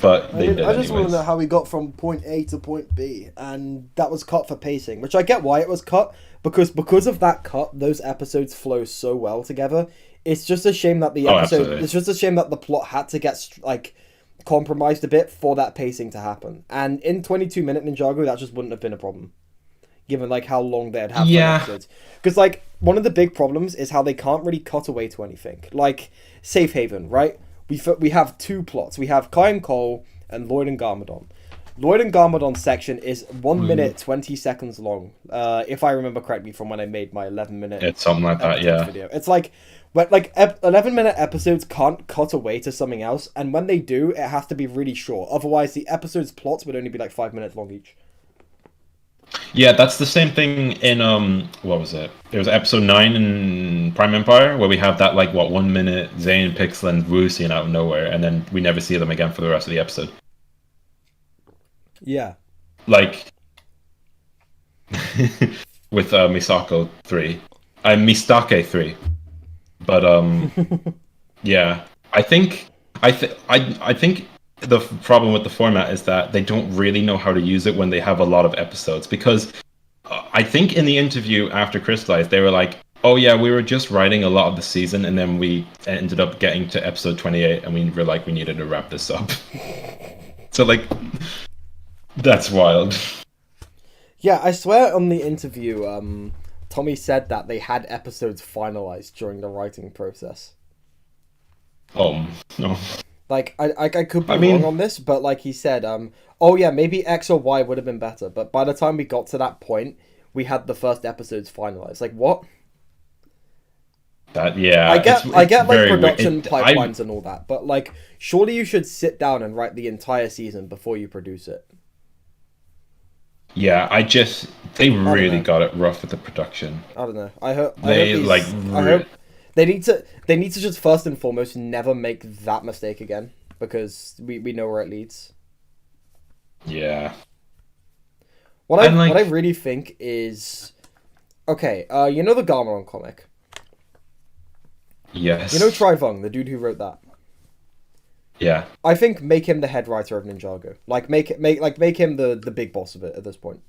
Speaker 2: But they did
Speaker 1: I just want
Speaker 2: anyways.
Speaker 1: to know how we got from point A to point B, and that was cut for pacing, which I get why it was cut, because of that cut, those episodes flow so well together. It's just a shame that
Speaker 2: Absolutely.
Speaker 1: it's just a shame that the plot had to get like compromised a bit for that pacing to happen. And in 22-minute Ninjago, that just wouldn't have been a problem, given like how long they'd have for episodes. Because like one of the big problems is how they can't really cut away to anything. Like Safe Haven, right? We have 2 plots. We have Kai and Cole and Lloyd and Garmadon. Lloyd and Garmadon's section is 1 minute 20 seconds long, if I remember correctly from when I made my 11-minute
Speaker 2: It's something like that, yeah.
Speaker 1: video. It's like, but like 11-minute episodes can't cut away to something else, and when they do, it has to be really short. Otherwise, the episode's plots would only be like 5 minutes long each.
Speaker 2: Yeah, that's the same thing in what was it? It was episode 9 in Prime Empire where we have that like what 1 minute Zane, Pixel, and Wu scene out of nowhere, and then we never see them again for the rest of the episode.
Speaker 1: Yeah.
Speaker 2: Like with Misako 3. Mistake 3. But yeah. I think the problem with the format is that they don't really know how to use it when they have a lot of episodes, because I think in the interview after Crystallized they were like, oh yeah, we were just writing a lot of the season and then we ended up getting to episode 28 and we were like, we needed to wrap this up. So like, that's wild.
Speaker 1: Yeah, I swear on the interview, Tommy said that they had episodes finalized during the writing process.
Speaker 2: No.
Speaker 1: Like, I could be wrong on this, but like he said, oh yeah, maybe X or Y would have been better, but by the time we got to that point, we had the first episodes finalized. Like, what?
Speaker 2: That, yeah.
Speaker 1: I get like production
Speaker 2: weird.
Speaker 1: pipelines and all that, but like, surely you should sit down and write the entire season before you produce it.
Speaker 2: Yeah, they really got it rough with the production.
Speaker 1: I don't know. I hope they need to just first and foremost never make that mistake again, because we know where it leads.
Speaker 2: Yeah.
Speaker 1: What I really think is, okay, you know the Garmadon comic?
Speaker 2: Yes.
Speaker 1: You know Trivung, the dude who wrote that?
Speaker 2: Yeah.
Speaker 1: I think make him the head writer of Ninjago. Like make him the big boss of it at this point.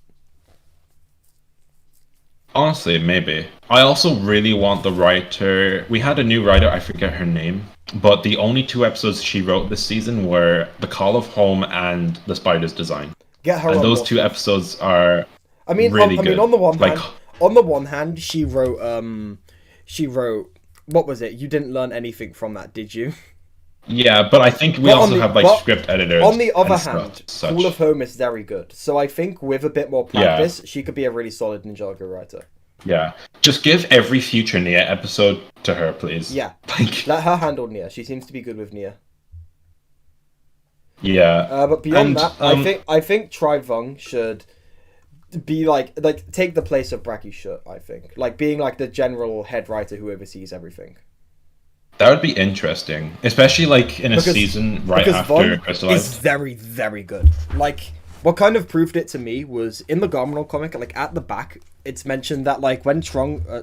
Speaker 2: Honestly, maybe. I also really want the writer. We had a new writer, I forget her name, but the only 2 episodes she wrote this season were The Call of Home and The Spider's Design.
Speaker 1: Get her.
Speaker 2: And those 2 episodes are really good.
Speaker 1: On the one hand, she wrote what was it? You didn't learn anything from that, did you?
Speaker 2: Yeah, but I think we also have like script editors.
Speaker 1: On the other hand, Call of Home is very good. So I think with a bit more practice, she could be a really solid Ninjago writer.
Speaker 2: Yeah. Just give every future Nia episode to her, please.
Speaker 1: Yeah. Let her handle Nia. She seems to be good with Nia.
Speaker 2: Yeah.
Speaker 1: But beyond that, I think Trivung should be like take the place of Bracky's shirt, I think. Like being like the general head writer who oversees everything.
Speaker 2: That would be interesting, especially like in a season right after Crystallized.
Speaker 1: Is very, very good. Like, what kind of proved it to me was in the Garmadon comic, like at the back, it's mentioned that like when I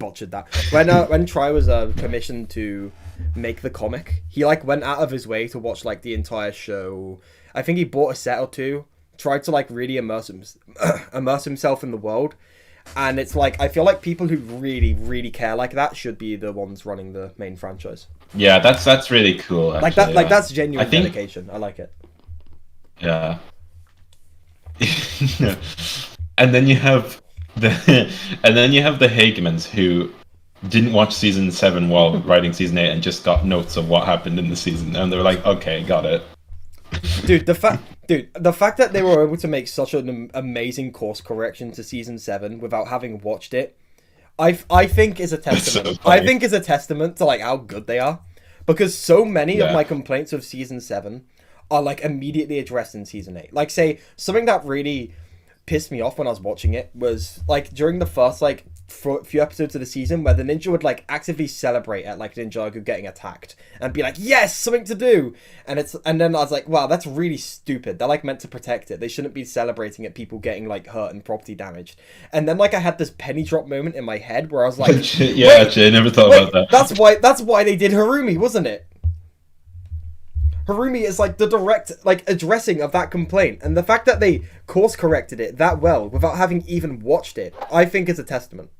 Speaker 1: butchered that. When Tri was commissioned to make the comic, he like went out of his way to watch like the entire show. I think he bought a set or two, tried to like really immerse himself in the world. And it's like, I feel like people who really, really care like that should be the ones running the main franchise.
Speaker 2: Yeah, that's really cool. Actually,
Speaker 1: that's genuine dedication. I like it.
Speaker 2: Yeah. And then you have the Hagemans who didn't watch season 7 while writing season 8 and just got notes of what happened in the season, and they were like, okay, got it.
Speaker 1: Dude, the fact that they were able to make such an amazing course correction to season 7 without having watched it, I think is a testament.
Speaker 2: So
Speaker 1: I think is a testament to like how good they are, because so many of my complaints of season 7 are like immediately addressed in season 8. Like, say something that really pissed me off when I was watching it was like during the first like few episodes of the season where the ninja would like actively celebrate at like Ninjago getting attacked and be like, yes, something to do, and then I was like, wow, that's really stupid. They're like meant to protect it. They shouldn't be celebrating at people getting like hurt and property damaged. And then like I had this penny drop moment in my head where I was like,
Speaker 2: yeah, actually, I never thought about that.
Speaker 1: That's why they did Harumi, wasn't it? Harumi is like the direct like addressing of that complaint, and the fact that they course corrected it that well without having even watched it, I think is a testament.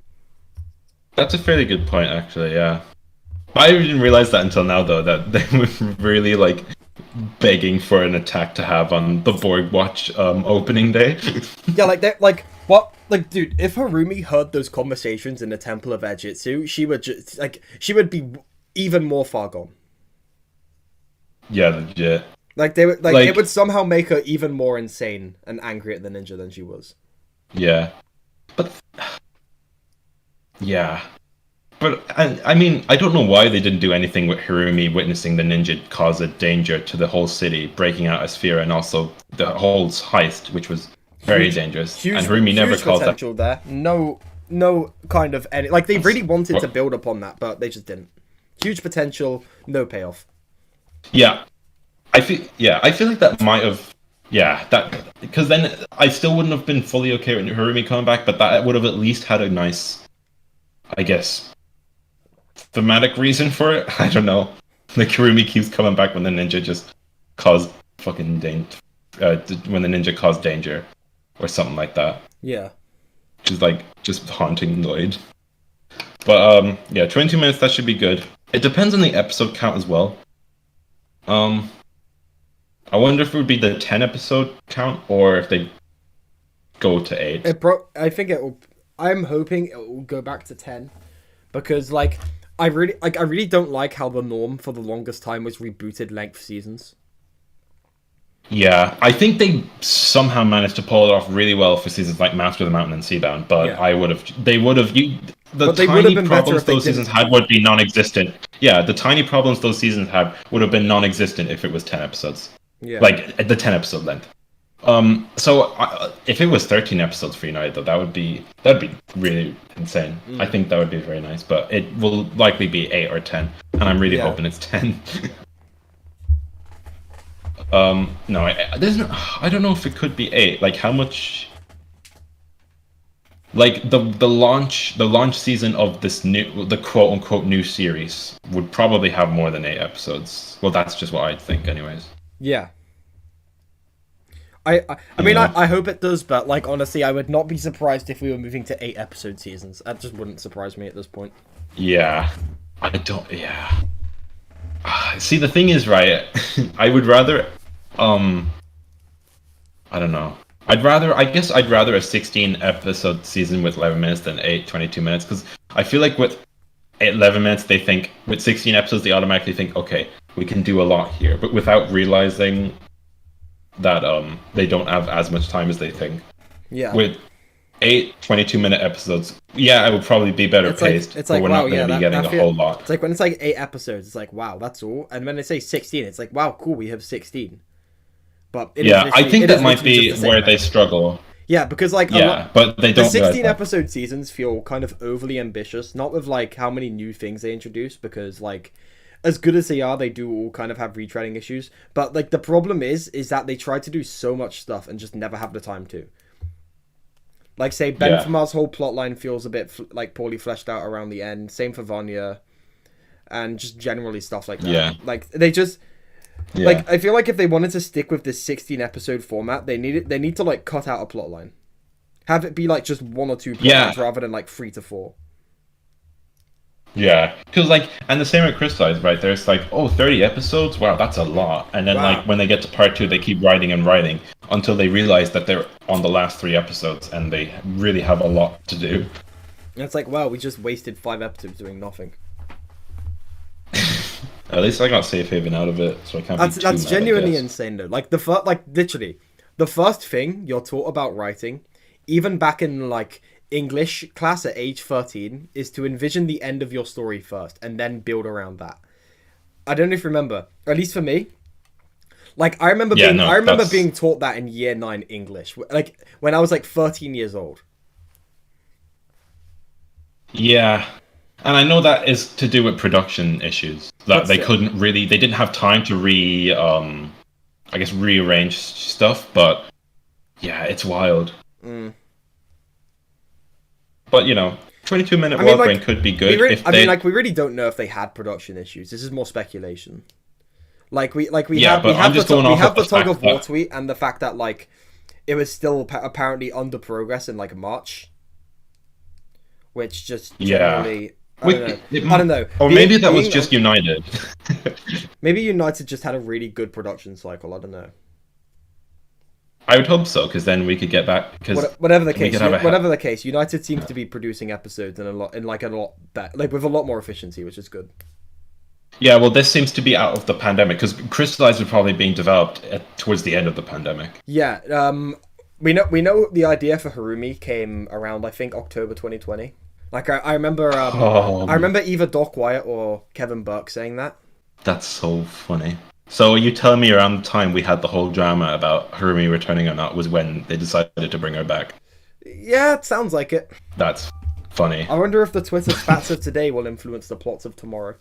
Speaker 2: That's a fairly good point, actually. Yeah, I didn't realize that until now, though, that they were really like begging for an attack to have on the Borg Watch opening day.
Speaker 1: Yeah, like they like what like dude, if Harumi heard those conversations in the Temple of Ejitsu, she would be even more far gone.
Speaker 2: Yeah, legit.
Speaker 1: Like they would like it would somehow make her even more insane and angry at the ninja than she was.
Speaker 2: Yeah, but I mean, I don't know why they didn't do anything with Hirumi witnessing the ninja cause a danger to the whole city, breaking out Asphira, and also the whole heist, which was very dangerous.
Speaker 1: Huge,
Speaker 2: and Harumi never
Speaker 1: huge
Speaker 2: calls that.
Speaker 1: potential there. No kind of any. Like, they really wanted to build upon that, but they just didn't. Huge potential, no payoff.
Speaker 2: Yeah, I feel like that might have. Yeah, that because then I still wouldn't have been fully okay with Harumi coming back, but that would have at least had a nice, I guess, thematic reason for it. I don't know. Like Harumi keeps coming back when the ninja just caused fucking danger. When the ninja caused danger, or something like that.
Speaker 1: Yeah.
Speaker 2: Which is like just haunting Lloyd. But yeah, 22 minutes, that should be good. It depends on the episode count as well. I wonder if it would be the 10 episode count or if they go to 8.
Speaker 1: I think it will. I'm hoping it will go back to 10 because I really don't like how the norm for the longest time was rebooted length seasons.
Speaker 2: Yeah, I think they somehow managed to pull it off really well for seasons like Master of the Mountain and Seabound, but yeah. They would have the tiny problems those seasons had would be non-existent. Yeah, the tiny problems those seasons had would have been non-existent if it was 10 episodes.
Speaker 1: Yeah.
Speaker 2: Like the 10 episode length. So if it was 13 episodes for United, though, that'd be really insane. I think that would be very nice, but it will likely be 8 or 10, and I'm really hoping it's 10. No, I don't know if it could be 8. Like how much? Like the launch season of the quote unquote new series would probably have more than 8 episodes. Well, that's just what I'd think, anyways.
Speaker 1: Yeah. I mean, I hope it does, but like honestly, I would not be surprised if we were moving to 8 episode seasons. That just wouldn't surprise me at this point.
Speaker 2: Yeah, I don't. Yeah. See, the thing is, right? I would rather. I don't know. I guess I'd rather a 16 episode season with 11 minutes than 22 minutes, because I feel like with 11 minutes they think, with 16 episodes they automatically think, okay, we can do a lot here, but without realizing that they don't have as much time as they think.
Speaker 1: Yeah.
Speaker 2: With 22-minute episodes, yeah, it would probably be better paced, but we're not going to be getting a whole lot.
Speaker 1: It's like when it's like 8 episodes, it's like, wow, that's all. And when they say 16, it's like, wow, cool, we have 16. But
Speaker 2: I think that might be where they struggle.
Speaker 1: Yeah, because like
Speaker 2: but they don't.
Speaker 1: The 16 episode seasons feel kind of overly ambitious, not with like how many new things they introduce, because like as good as they are, they do all kind of have retreading issues. But like the problem is that they try to do so much stuff and just never have the time to. Like say Ben Famar's whole plotline feels a bit like poorly fleshed out around the end. Same for Vanya, and just generally stuff like that.
Speaker 2: Yeah.
Speaker 1: Like they just. Yeah. Like I feel like if they wanted to stick with this 16 episode format, they need to like cut out a plot line. Have it be like just 1 or 2 plot lines rather than like 3 to 4.
Speaker 2: Yeah, because like, and the same with Crystallize, right? There's like, 30 episodes? Wow, that's a lot. And then like when they get to part 2, they keep writing and writing until they realize that they're on the last 3 episodes and they really have a lot to do.
Speaker 1: And it's like, wow, we just wasted 5 episodes doing nothing.
Speaker 2: At least I got Safe Haven out of it, so I can't.
Speaker 1: That's genuinely insane, though. Like literally, the first thing you're taught about writing, even back in like English class at age 13, is to envision the end of your story first and then build around that. I don't know if you remember, at least for me. Like I remember being taught that in year 9 English, like when I was like 13 years old.
Speaker 2: Yeah. And I know that is to do with production issues. That they didn't have time to rearrange stuff, but yeah, it's wild. But 22-minute Warbrain could be good.
Speaker 1: We really don't know if they had production issues. This is more speculation. We have the Tug of War tweet and the fact that like it was still apparently under progress in like March, which just generally. I don't know.
Speaker 2: Or maybe that was just United.
Speaker 1: Maybe United just had a really good production cycle. I don't know.
Speaker 2: I would hope so, because then we could get back.
Speaker 1: Whatever the case, United seems to be producing episodes with a lot more efficiency, which is good.
Speaker 2: Yeah, well, this seems to be out of the pandemic, because Crystallize was probably being developed towards the end of the pandemic.
Speaker 1: Yeah, we know the idea for Harumi came around, I think, October 2020. Like I remember, I remember either Doc Wyatt or Kevin Burke saying that.
Speaker 2: That's so funny. So you tell me around the time we had the whole drama about Harumi returning or not was when they decided to bring her back.
Speaker 1: Yeah, it sounds like it.
Speaker 2: That's funny.
Speaker 1: I wonder if the Twitter spats of today will influence the plots of tomorrow.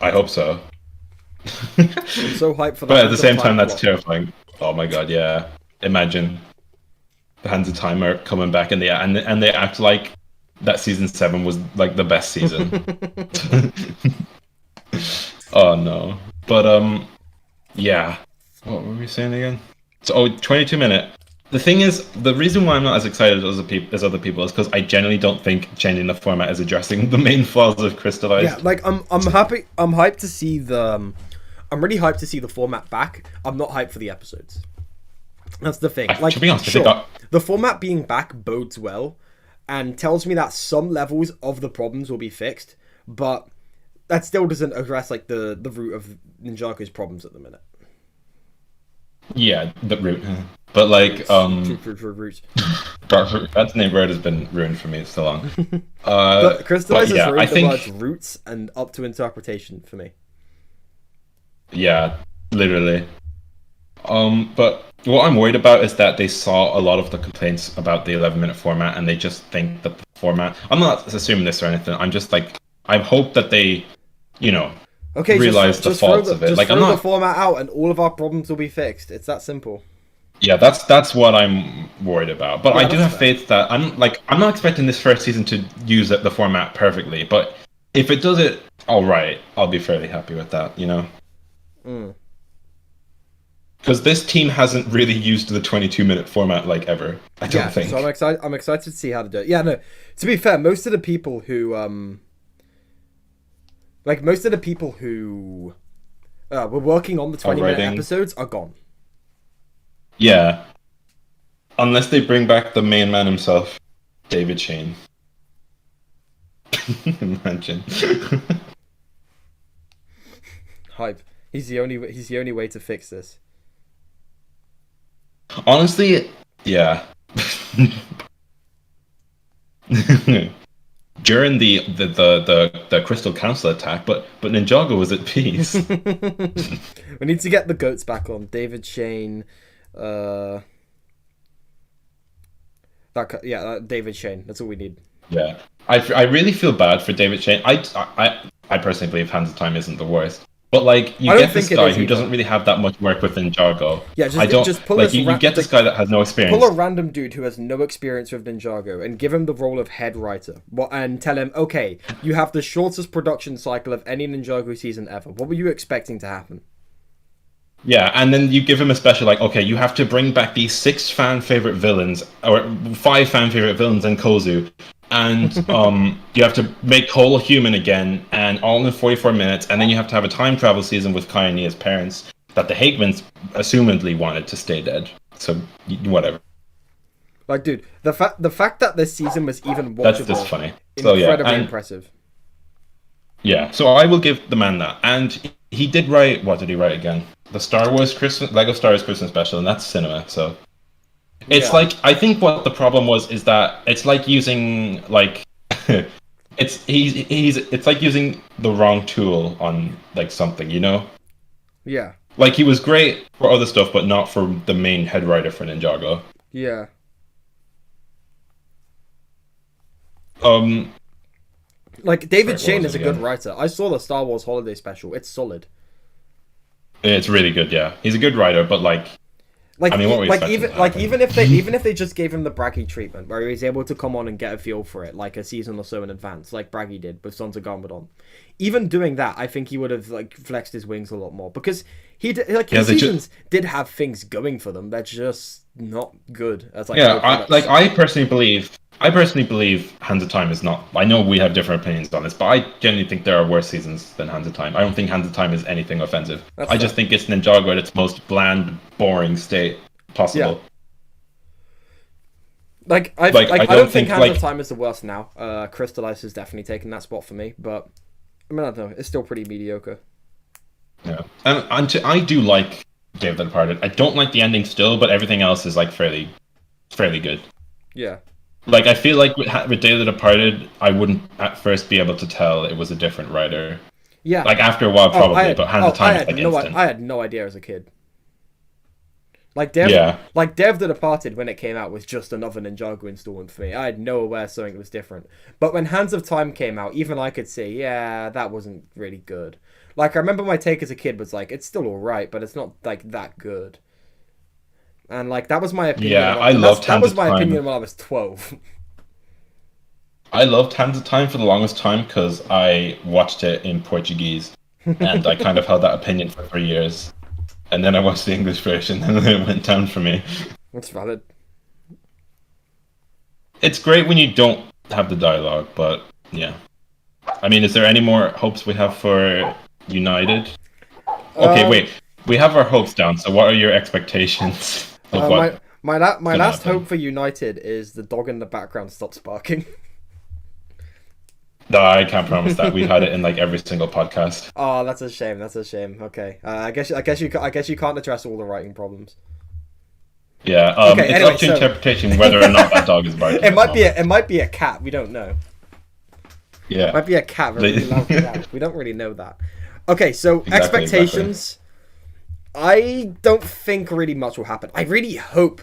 Speaker 2: I hope so.
Speaker 1: I'm so hyped for that.
Speaker 2: But at the same time, that's
Speaker 1: plot.
Speaker 2: terrifying. Oh my god, yeah. Imagine the Hands of Time are coming back and they act like that season 7 was like the best season. Oh no. But yeah. What were we saying again? So 22-minute. The thing is, the reason why I'm not as excited as other people is because I generally don't think changing the format is addressing the main flaws of Crystallized.
Speaker 1: Yeah, like I'm hyped to see the I'm really hyped to see the format back. I'm not hyped for the episodes. That's the thing. Like,
Speaker 2: to be honest,
Speaker 1: sure, the format being back bodes well and tells me that some levels of the problems will be fixed, but that still doesn't address like the root of Ninjago's problems at the minute.
Speaker 2: Yeah, the root. But like,
Speaker 1: root.
Speaker 2: That name word has been ruined for me so long.
Speaker 1: Crystallize has ruined the
Speaker 2: think...
Speaker 1: words roots and up to interpretation for me.
Speaker 2: Yeah, literally. But what I'm worried about is that they saw a lot of the complaints about the 11-minute format, and they just think that the format. I'm not assuming this or anything. I'm just like, I hope that they, realize the faults of it.
Speaker 1: Just
Speaker 2: like,
Speaker 1: throw
Speaker 2: I'm not
Speaker 1: the format out, and all of our problems will be fixed. It's that simple.
Speaker 2: Yeah, that's what I'm worried about. But
Speaker 1: Yeah,
Speaker 2: I do have faith that I'm not expecting this first season to use the format perfectly. But if it does it all right, I'll be fairly happy with that. Because this team hasn't really used the 22-minute format like ever. I don't think.
Speaker 1: So I'm excited to see how to do it. Yeah, no. To be fair, most of the people who were working on the 20-minute episodes are gone.
Speaker 2: Yeah. Unless they bring back the main man himself, David Shane. Imagine.
Speaker 1: Hype. He's the only way to fix this.
Speaker 2: Honestly, yeah. During the Crystal Council attack, but Ninjago was at peace.
Speaker 1: We need to get the goats back on. David Shane, David Shane. That's all we need.
Speaker 2: Yeah, I really feel bad for David Shane. I personally believe Hands of Time isn't the worst. But like you get this guy who doesn't really have that much work with Ninjago.
Speaker 1: Yeah, just pull
Speaker 2: like you get this guy that has no experience.
Speaker 1: Pull a random dude who has no experience with Ninjago and give him the role of head writer. And tell him, okay, you have the shortest production cycle of any Ninjago season ever. What were you expecting to happen?
Speaker 2: Yeah, and then you give him a special like, okay, you have to bring back these 6 fan favorite villains or 5 fan favorite villains in Kozu. And you have to make Cole human again, and all in 44 minutes, and then you have to have a time travel season with Kai and Nia's parents that the Hagemans assumedly wanted to stay dead. So whatever.
Speaker 1: Like, dude, the fact that this season was even watchable,
Speaker 2: that's just funny.
Speaker 1: Incredibly impressive.
Speaker 2: Yeah, so I will give the man that, and he did write. What did he write again? The Lego Star Wars Christmas special, and that's cinema. So. It's like, I think what the problem is that it's like using like it's like using the wrong tool on like something,
Speaker 1: Yeah.
Speaker 2: Like he was great for other stuff, but not for the main head writer for Ninjago.
Speaker 1: Yeah. Like David Shane is a good writer. I saw the Star Wars Holiday Special. It's solid.
Speaker 2: It's really good, yeah. He's a good writer, but
Speaker 1: even if they just gave him the Braggy treatment, where he was able to come on and get a feel for it, like a season or so in advance, like Braggy did with Sons of Garmadon. Even doing that, I think he would have like flexed his wings a lot more because his seasons did have things going for them. They're just not good as like.
Speaker 2: Yeah, I personally believe Hands of Time is not. I know we have different opinions on this, but I genuinely think there are worse seasons than Hands of Time. I don't think Hands of Time is anything offensive. I just think it's Ninjago at its most bland, boring state possible.
Speaker 1: Yeah. I don't think Hands of Time is the worst now. Crystallize has definitely taken that spot for me, but I mean, I don't know. It's still pretty mediocre.
Speaker 2: Yeah, and I do like Day of the Departed. I don't like the ending still, but everything else is like fairly good.
Speaker 1: Yeah.
Speaker 2: Like, I feel like with Day of the Departed, I wouldn't at first be able to tell it was a different writer.
Speaker 1: Yeah.
Speaker 2: Like after a while, probably, but Hands of Time is like
Speaker 1: no,
Speaker 2: instant.
Speaker 1: I had no idea as a kid. Like Dev,
Speaker 2: Yeah.
Speaker 1: like Dev the Departed when it came out was just another Ninjago installment for me. I had no aware something was different. But when Hands of Time came out, even I could see, yeah, that wasn't really good. Like I remember my take as a kid was like, it's still alright, but it's not like that good. And like that was my opinion.
Speaker 2: Yeah, I loved
Speaker 1: that
Speaker 2: Hands
Speaker 1: was
Speaker 2: of
Speaker 1: my
Speaker 2: Time.
Speaker 1: opinion when I was 12.
Speaker 2: I loved Hands of Time for the longest time because I watched it in Portuguese, and I kind of held that opinion for 3 years. And then I watched the English version, and then it went down for me.
Speaker 1: That's valid.
Speaker 2: It's great when you don't have the dialogue, but yeah. I mean, is there any more hopes we have for United? Okay, wait. We have our hopes down, so what are your expectations of what?
Speaker 1: My last
Speaker 2: happen?
Speaker 1: hope for United is the dog in the background stops barking.
Speaker 2: No, I can't promise that. We've had it in like every single podcast.
Speaker 1: Oh, that's a shame. That's a shame. Okay, I guess you can't address all the writing problems.
Speaker 2: Yeah,
Speaker 1: Okay,
Speaker 2: it's
Speaker 1: anyway,
Speaker 2: up to
Speaker 1: so-
Speaker 2: interpretation whether or not that dog is barking.
Speaker 1: It might be a cat. We don't know.
Speaker 2: Yeah.
Speaker 1: It might be a cat. With a really loud meow. We don't really know that. Okay, so
Speaker 2: Exactly,
Speaker 1: expectations. I don't think really much will happen. I really hope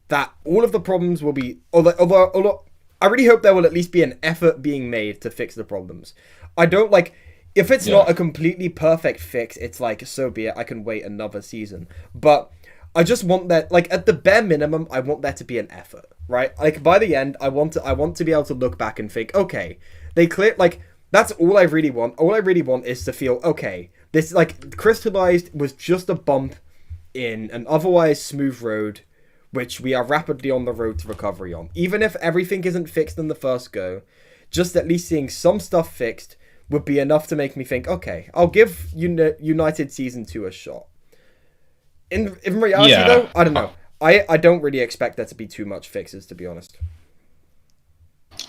Speaker 1: that all of the problems will be, although I really hope there will at least be an effort being made to fix the problems. I don't like, if it's not a completely perfect fix, it's like, so be it, I can wait another season. But I just want that, like, at the bare minimum, I want there to be an effort, right? Like, by the end, I want to be able to look back and think, okay, they clear, like, that's all I really want. All I really want is to feel, okay, this, like, Crystallized was just a bump in an otherwise smooth road, which we are rapidly on the road to recovery on. Even if everything isn't fixed in the first go, just at least seeing some stuff fixed would be enough to make me think, okay, I'll give United Season 2 a shot. In reality, though, I don't know. I don't really expect there to be too much fixes, to be honest.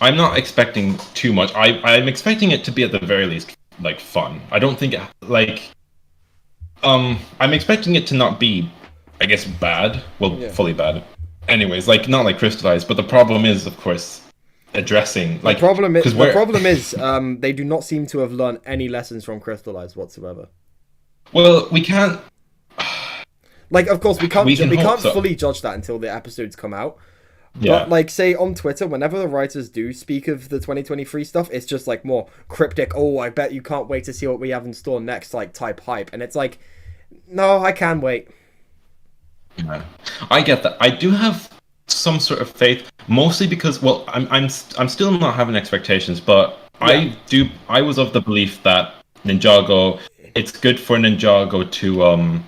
Speaker 2: I'm not expecting too much. I'm expecting it to be at the very least like fun. I don't think I'm expecting it to not be, I guess, bad. Well, fully bad. Anyways, like not like Crystallized, but the problem is, of course, addressing like
Speaker 1: the problem is they do not seem to have learned any lessons from Crystallized whatsoever.
Speaker 2: Well, we can't.
Speaker 1: Like, of course, we can't
Speaker 2: so.
Speaker 1: fully judge that until the episodes come out.
Speaker 2: Yeah.
Speaker 1: But, like, say, on Twitter, whenever the writers do speak of the 2023 stuff, it's just, like, more cryptic, oh, I bet you can't wait to see what we have in store next, like, type hype. And it's like, no, I can wait.
Speaker 2: Yeah. I get that. I do have some sort of faith, mostly because, well, I'm still not having expectations, but I was of the belief that Ninjago, it's good for Ninjago to,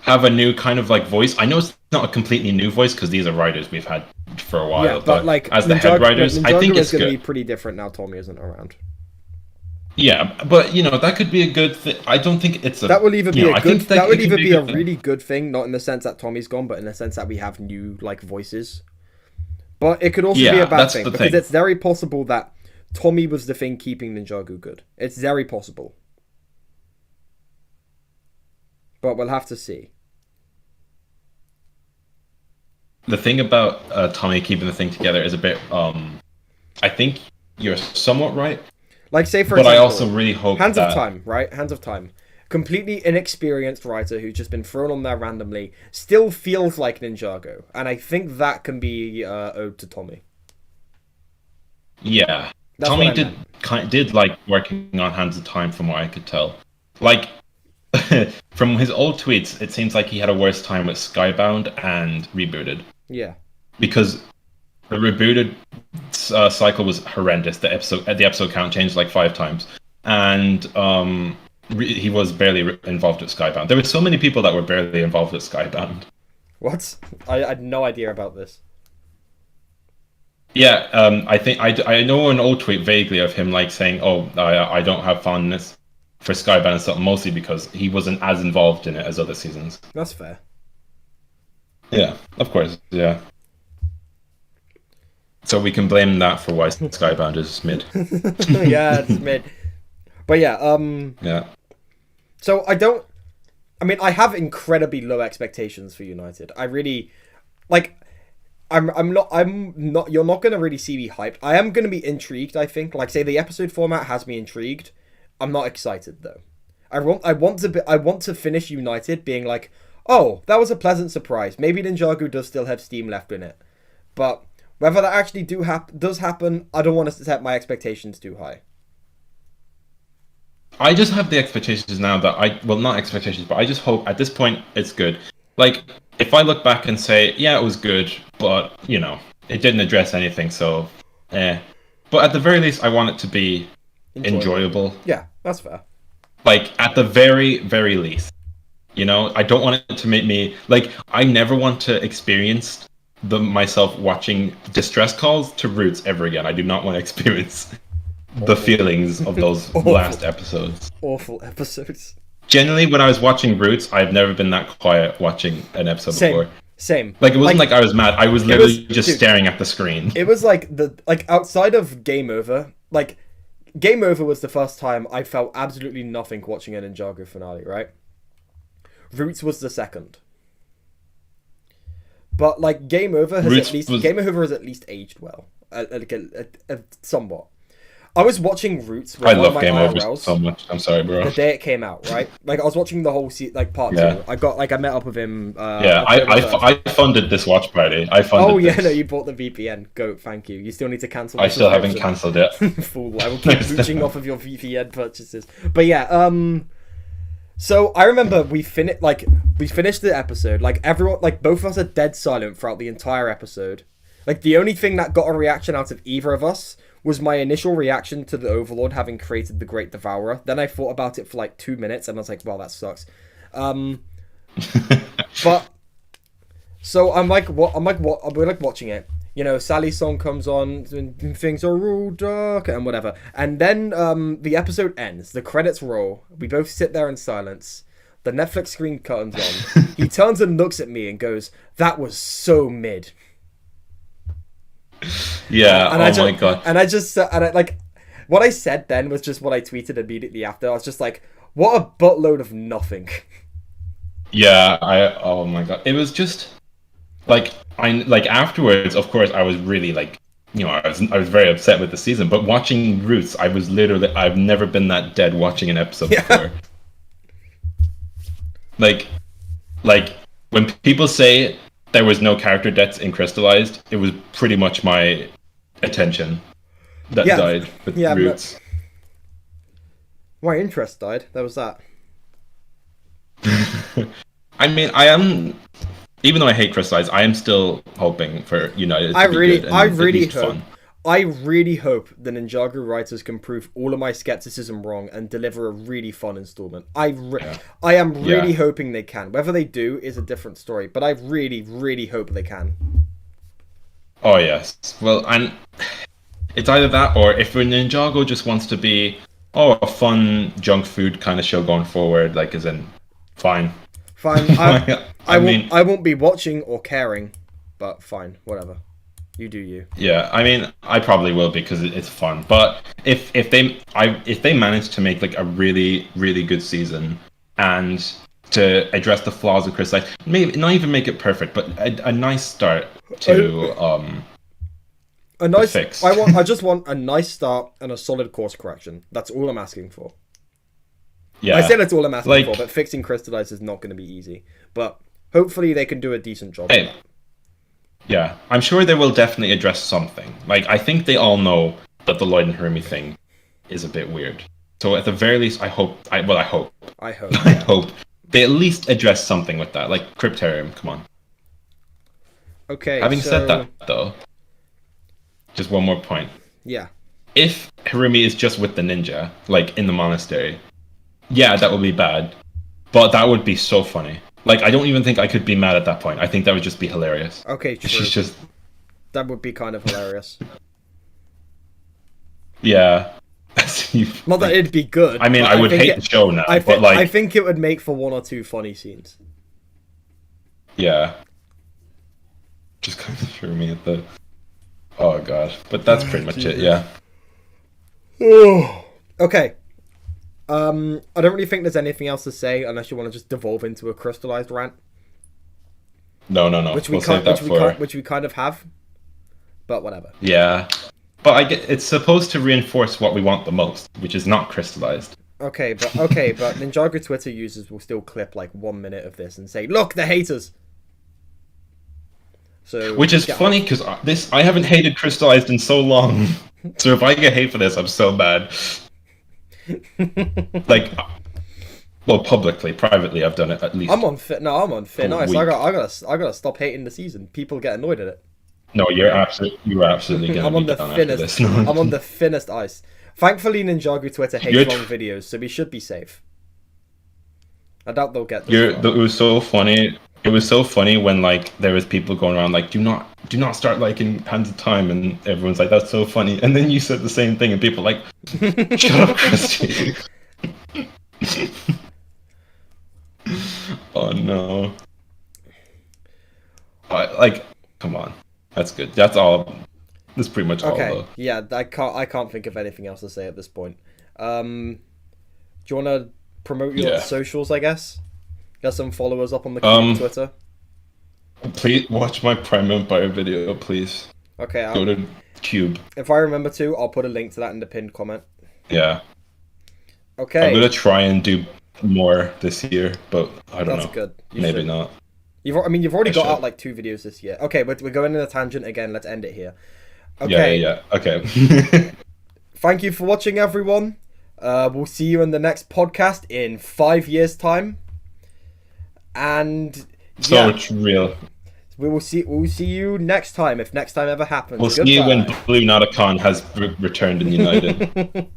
Speaker 2: have a new kind of like voice. I know it's not a completely new voice because these are writers we've had for a while.
Speaker 1: Yeah, but like
Speaker 2: as the head writers,
Speaker 1: Ninjago
Speaker 2: I think it's
Speaker 1: going to
Speaker 2: good.
Speaker 1: be pretty different now. Tommy isn't around.
Speaker 2: Yeah, but you know that could be a good thing. I don't think it's a.
Speaker 1: That will either be a good. That would either be a
Speaker 2: thing.
Speaker 1: really good thing, not in the sense that Tommy's gone, but in the sense that we have new like voices. But it could also be a bad thing because it's very possible that Tommy was the thing keeping Ninjago good. It's very possible. But we'll have to see.
Speaker 2: The thing about Tommy keeping the thing together is a bit. I think you're somewhat right.
Speaker 1: Like, say for
Speaker 2: example,
Speaker 1: I
Speaker 2: also really hope
Speaker 1: Hands of Time, right? Hands of Time. Completely inexperienced writer who's just been thrown on there randomly still feels like Ninjago. And I think that can be owed to Tommy.
Speaker 2: Yeah.
Speaker 1: That's
Speaker 2: Tommy did like working on Hands of Time from what I could tell. Like, from his old tweets, it seems like he had a worse time with Skybound and Rebooted.
Speaker 1: Yeah.
Speaker 2: Because the Rebooted cycle was horrendous. The episode count changed like 5 times. And he was barely involved with Skybound. There were so many people that were barely involved with Skybound.
Speaker 1: What? I had no idea about this.
Speaker 2: Yeah, I think I know an old tweet vaguely of him like saying, "Oh, I don't have fondness for Skybound and stuff," mostly because he wasn't as involved in it as other seasons.
Speaker 1: That's fair.
Speaker 2: Yeah, of course. Yeah. So we can blame that for why Skybound is mid.
Speaker 1: Yeah, it's mid. But yeah,
Speaker 2: Yeah.
Speaker 1: So I have incredibly low expectations for United. I really like I'm not you're not gonna really see me hyped. I am gonna be intrigued, I think. Like, say the episode format has me intrigued. I'm not excited though. I want to finish United being like, oh, that was a pleasant surprise. Maybe Ninjago does still have steam left in it, but whether that actually does happen, I don't want to set my expectations too high.
Speaker 2: I just have the expectations now that not expectations, but I just hope at this point it's good. Like, if I look back and say, yeah, it was good, but, it didn't address anything, so, But at the very least, I want it to be enjoyable.
Speaker 1: Yeah, that's fair.
Speaker 2: Like, at the very, very least. I don't want it to make me... Like, I never want to experience myself watching distress calls to Roots ever again. I do not want to experience the feelings of those last episodes.
Speaker 1: Awful episodes.
Speaker 2: Generally, when I was watching Roots, I've never been that quiet watching an episode before.
Speaker 1: Same.
Speaker 2: Like, it wasn't like I was mad. I was literally just staring at the screen.
Speaker 1: It was like outside of Game Over, like Game Over was the first time I felt absolutely nothing watching a Ninjago finale, right? Roots was the second. But like Game Over has at least aged well, somewhat. I was watching Roots with
Speaker 2: I love Game Over
Speaker 1: IRLs
Speaker 2: so much. I'm sorry, bro.
Speaker 1: the day it came out, right? Like I was watching the whole part 2. I met up with him.
Speaker 2: I funded this watch party.
Speaker 1: No, you bought the VPN. Go, thank you. You still need to cancel.
Speaker 2: I still haven't cancelled it.
Speaker 1: Fool! I will keep mooching off of your VPN purchases. But yeah, so I remember we finished the episode. Like everyone, like both of us are dead silent throughout the entire episode. Like the only thing that got a reaction out of either of us was my initial reaction to the Overlord having created the Great Devourer. Then I thought about it for like 2 minutes and I was like, wow, that sucks. But so we're like watching it. Sally's song comes on and things are all dark and whatever. And then the episode ends. The credits roll. We both sit there in silence. The Netflix screen turns on. He turns and looks at me and goes, "That was so mid."
Speaker 2: Yeah, my god.
Speaker 1: And what I said then was just what I tweeted immediately after. I was just like, what a buttload of nothing.
Speaker 2: Yeah, oh my god. It was just like afterwards, of course, I was really like, I was very upset with the season, but watching Roots, I've never been that dead watching an episode before. Like when people say there was no character deaths in Crystallized, it was pretty much my attention that died with Roots.
Speaker 1: My interest died. That was that.
Speaker 2: I mean, I am, even though I hate Crystallized, I am still hoping for United to be good.
Speaker 1: I really hope the Ninjago writers can prove all of my skepticism wrong and deliver a really fun installment. I am really hoping they can. Whether they do is a different story, but I really, really hope they can.
Speaker 2: Oh, yes. Well, and it's either that or if Ninjago just wants to be, a fun junk food kind of show going forward, like, as in, fine.
Speaker 1: Fine. I won't be watching or caring, but fine, whatever. You do you.
Speaker 2: Yeah, I mean, I probably will because it's fun. But if they manage to make like a really, really good season and to address the flaws of Chris, like maybe not even make it perfect, but a nice start to
Speaker 1: a nice
Speaker 2: fix.
Speaker 1: I just want a nice start and a solid course correction. That's all I'm asking for.
Speaker 2: Yeah,
Speaker 1: I said that's all I'm asking for, but fixing Crystallize is not going to be easy. But hopefully they can do a decent job.
Speaker 2: Hey. Yeah, I'm sure they will definitely address something. Like, I think they all know that the Lloyd and Hermie thing is a bit weird. So at the very least, I hope I hope they at least address something with that. Like, Cryptarium, come on.
Speaker 1: Okay,
Speaker 2: Having said that, though, just one more point.
Speaker 1: Yeah.
Speaker 2: If Hermie is just with the ninja, like, in the monastery, yeah, that would be bad. But that would be so funny. Like, I don't even think I could be mad at that point. I think that would just be hilarious.
Speaker 1: Okay, true. That would be kind of hilarious.
Speaker 2: Yeah.
Speaker 1: Not that it'd be good.
Speaker 2: I mean, I would hate the show now, but like...
Speaker 1: I think it would make for 1 or 2 funny scenes.
Speaker 2: Yeah. Just kind of threw me at the... Oh, God. But that's pretty much it, yeah.
Speaker 1: Okay. I don't really think there's anything else to say unless you want to just devolve into a crystallized rant.
Speaker 2: No.
Speaker 1: Which we kind of have, but whatever.
Speaker 2: Yeah, but it's supposed to reinforce what we want the most, which is not crystallized.
Speaker 1: Okay, but Ninjago Twitter users will still clip like 1 minute of this and say, "Look, the haters." So,
Speaker 2: which is funny because I haven't hated Crystallized in so long. So if I get hate for this, I'm so bad. Like, well, publicly, privately, I've done it at least.
Speaker 1: I'm on fit. No, I'm on fit. Nice. I gotta stop hating the season. People get annoyed at it.
Speaker 2: No, you're absolutely gonna
Speaker 1: I'm on
Speaker 2: be
Speaker 1: the
Speaker 2: done after
Speaker 1: thinnest.
Speaker 2: this.
Speaker 1: I'm on the thinnest ice. Thankfully, Ninjago Twitter hates long videos, so we should be safe. I doubt they'll get this far.
Speaker 2: It was so funny. It was so funny when like there was people going around like, do not start liking Hands of Time, and everyone's like, that's so funny. And then you said the same thing, and people were like, shut up, Crusty. Oh no. Like, come on. That's good. That's all. That's pretty much all.
Speaker 1: Okay. Yeah, I can't think of anything else to say at this point. Do you want to promote your socials? I guess. Get some followers up on the Twitter.
Speaker 2: Please watch my Prime Empire video, please.
Speaker 1: Okay.
Speaker 2: Go to Cube.
Speaker 1: If I remember to, I'll put a link to that in the pinned comment.
Speaker 2: Yeah.
Speaker 1: Okay.
Speaker 2: I'm gonna try and do more this year, but I don't know.
Speaker 1: That's good.
Speaker 2: Maybe not.
Speaker 1: You've already got out like 2 videos this year. Okay, but we're going in a tangent again. Let's end it here. Okay.
Speaker 2: Yeah. Okay.
Speaker 1: Thank you for watching, everyone. We'll see you in the next podcast in 5 years' time. And
Speaker 2: so it's real.
Speaker 1: We'll see you next time, if next time ever happens.
Speaker 2: We'll see you when Blue Nadakhan has returned and united.